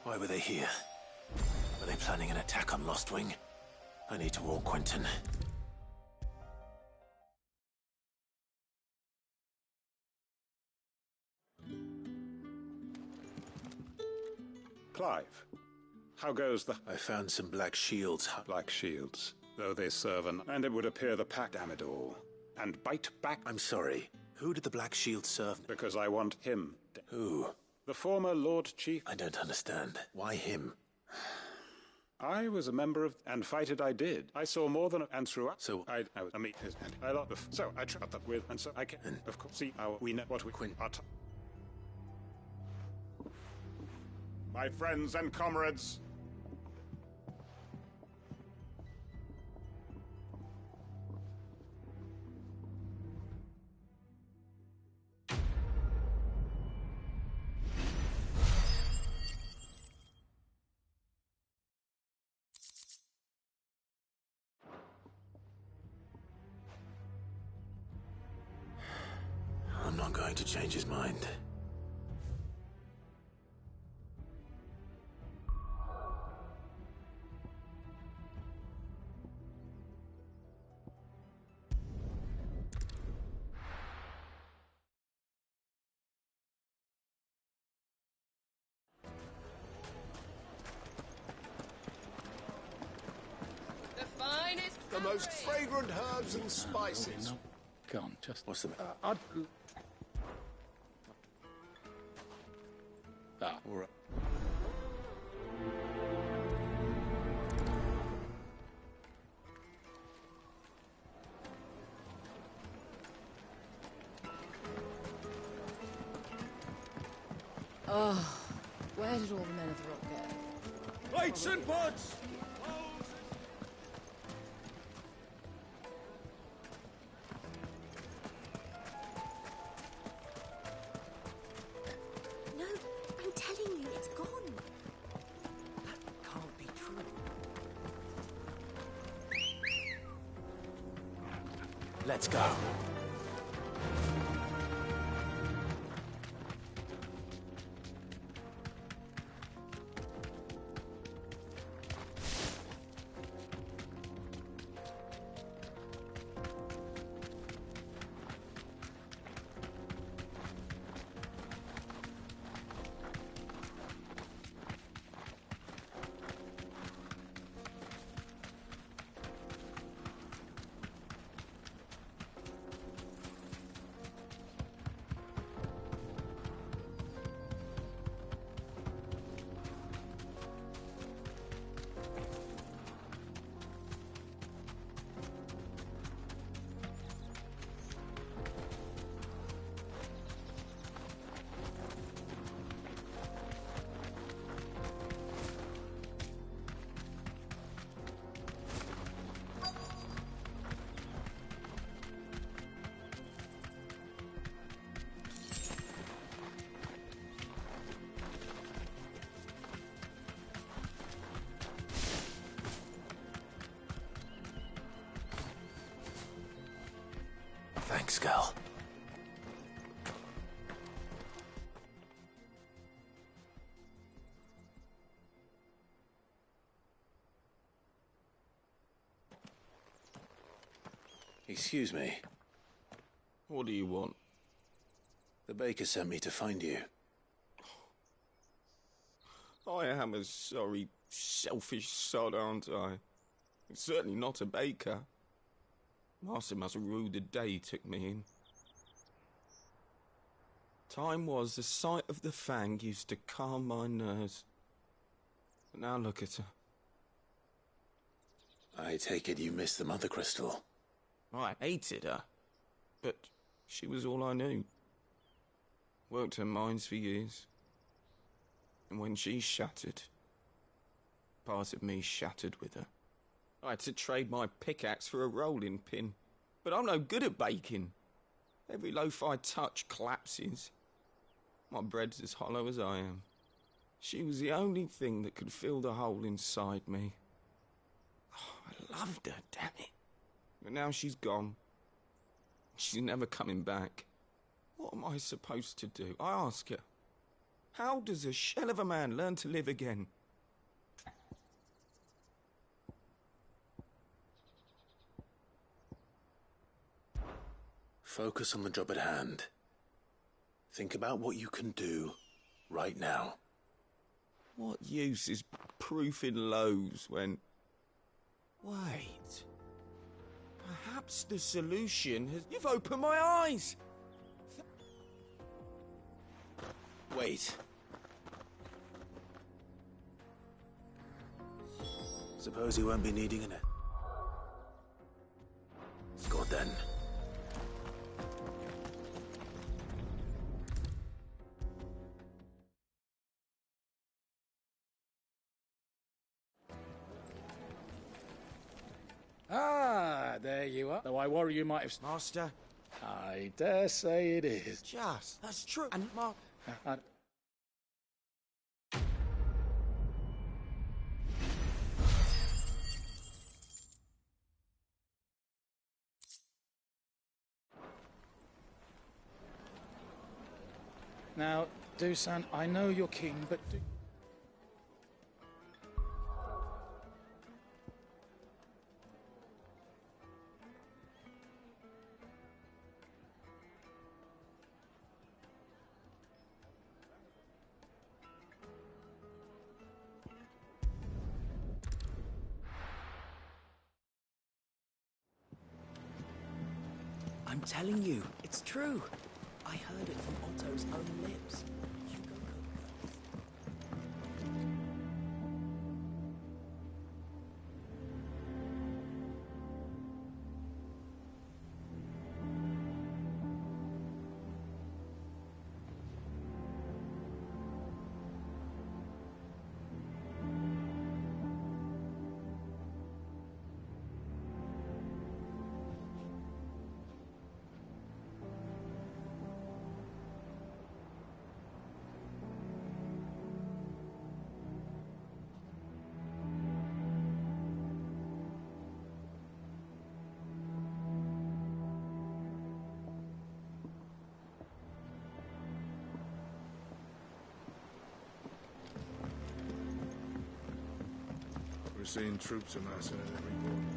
Why were they here? Were they planning an attack on Lost Wing? I need to warn Quentin. Clive, how goes the... I found some Black Shields. Black Shields, though they serve an... And it would appear the pack, damn it all. And bite back... I'm sorry. Who did the Black Shield serve? Because I want him. Who? The former Lord Chief... I don't understand. Why him? I was a member of... And fight it I did. I saw more than... And throughout... So I was... I mean... I lot of... So I trapped that with... And so I can... And of course... See how... We know what we... My friends and comrades... to change his mind. The finest The most fragrant herbs and spices. No, go on, just... What's the... I'd... All right. Oh, where did all the men of the rock go? Lights and pods! No, I'm telling you, it's gone. That can't be true. Let's go. Thanks, Gal. Excuse me. What do you want? The baker sent me to find you. I am a sorry, selfish sod, aren't I? Certainly not a baker. Master must have ruled the day he took me in. Time was the sight of the Fang used to calm my nerves. But now look at her. I take it you missed the Mother Crystal. I hated her, but she was all I knew. Worked her mines for years. And when she shattered, part of me shattered with her. I had to trade my pickaxe for a rolling pin, but I'm no good at baking. Every loaf I touch collapses. My bread's as hollow as I am. She was the only thing that could fill the hole inside me. Oh, I loved her, damn it. But now she's gone. She's never coming back. What am I supposed to do? I ask her. How does a shell of a man learn to live again? Focus on the job at hand. Think about what you can do right now. What use is proofing loaves when... Wait. Perhaps the solution has... You've opened my eyes! Wait. Suppose you won't be needing it. Good then. Ah, there you are. Though I worry you might have... Master? I dare say it is. Just, that's true. And Now, Dusan, I know you're king, but I'm telling you, it's true. I heard it from Otto's own lips. We're seeing troops amassing at every corner.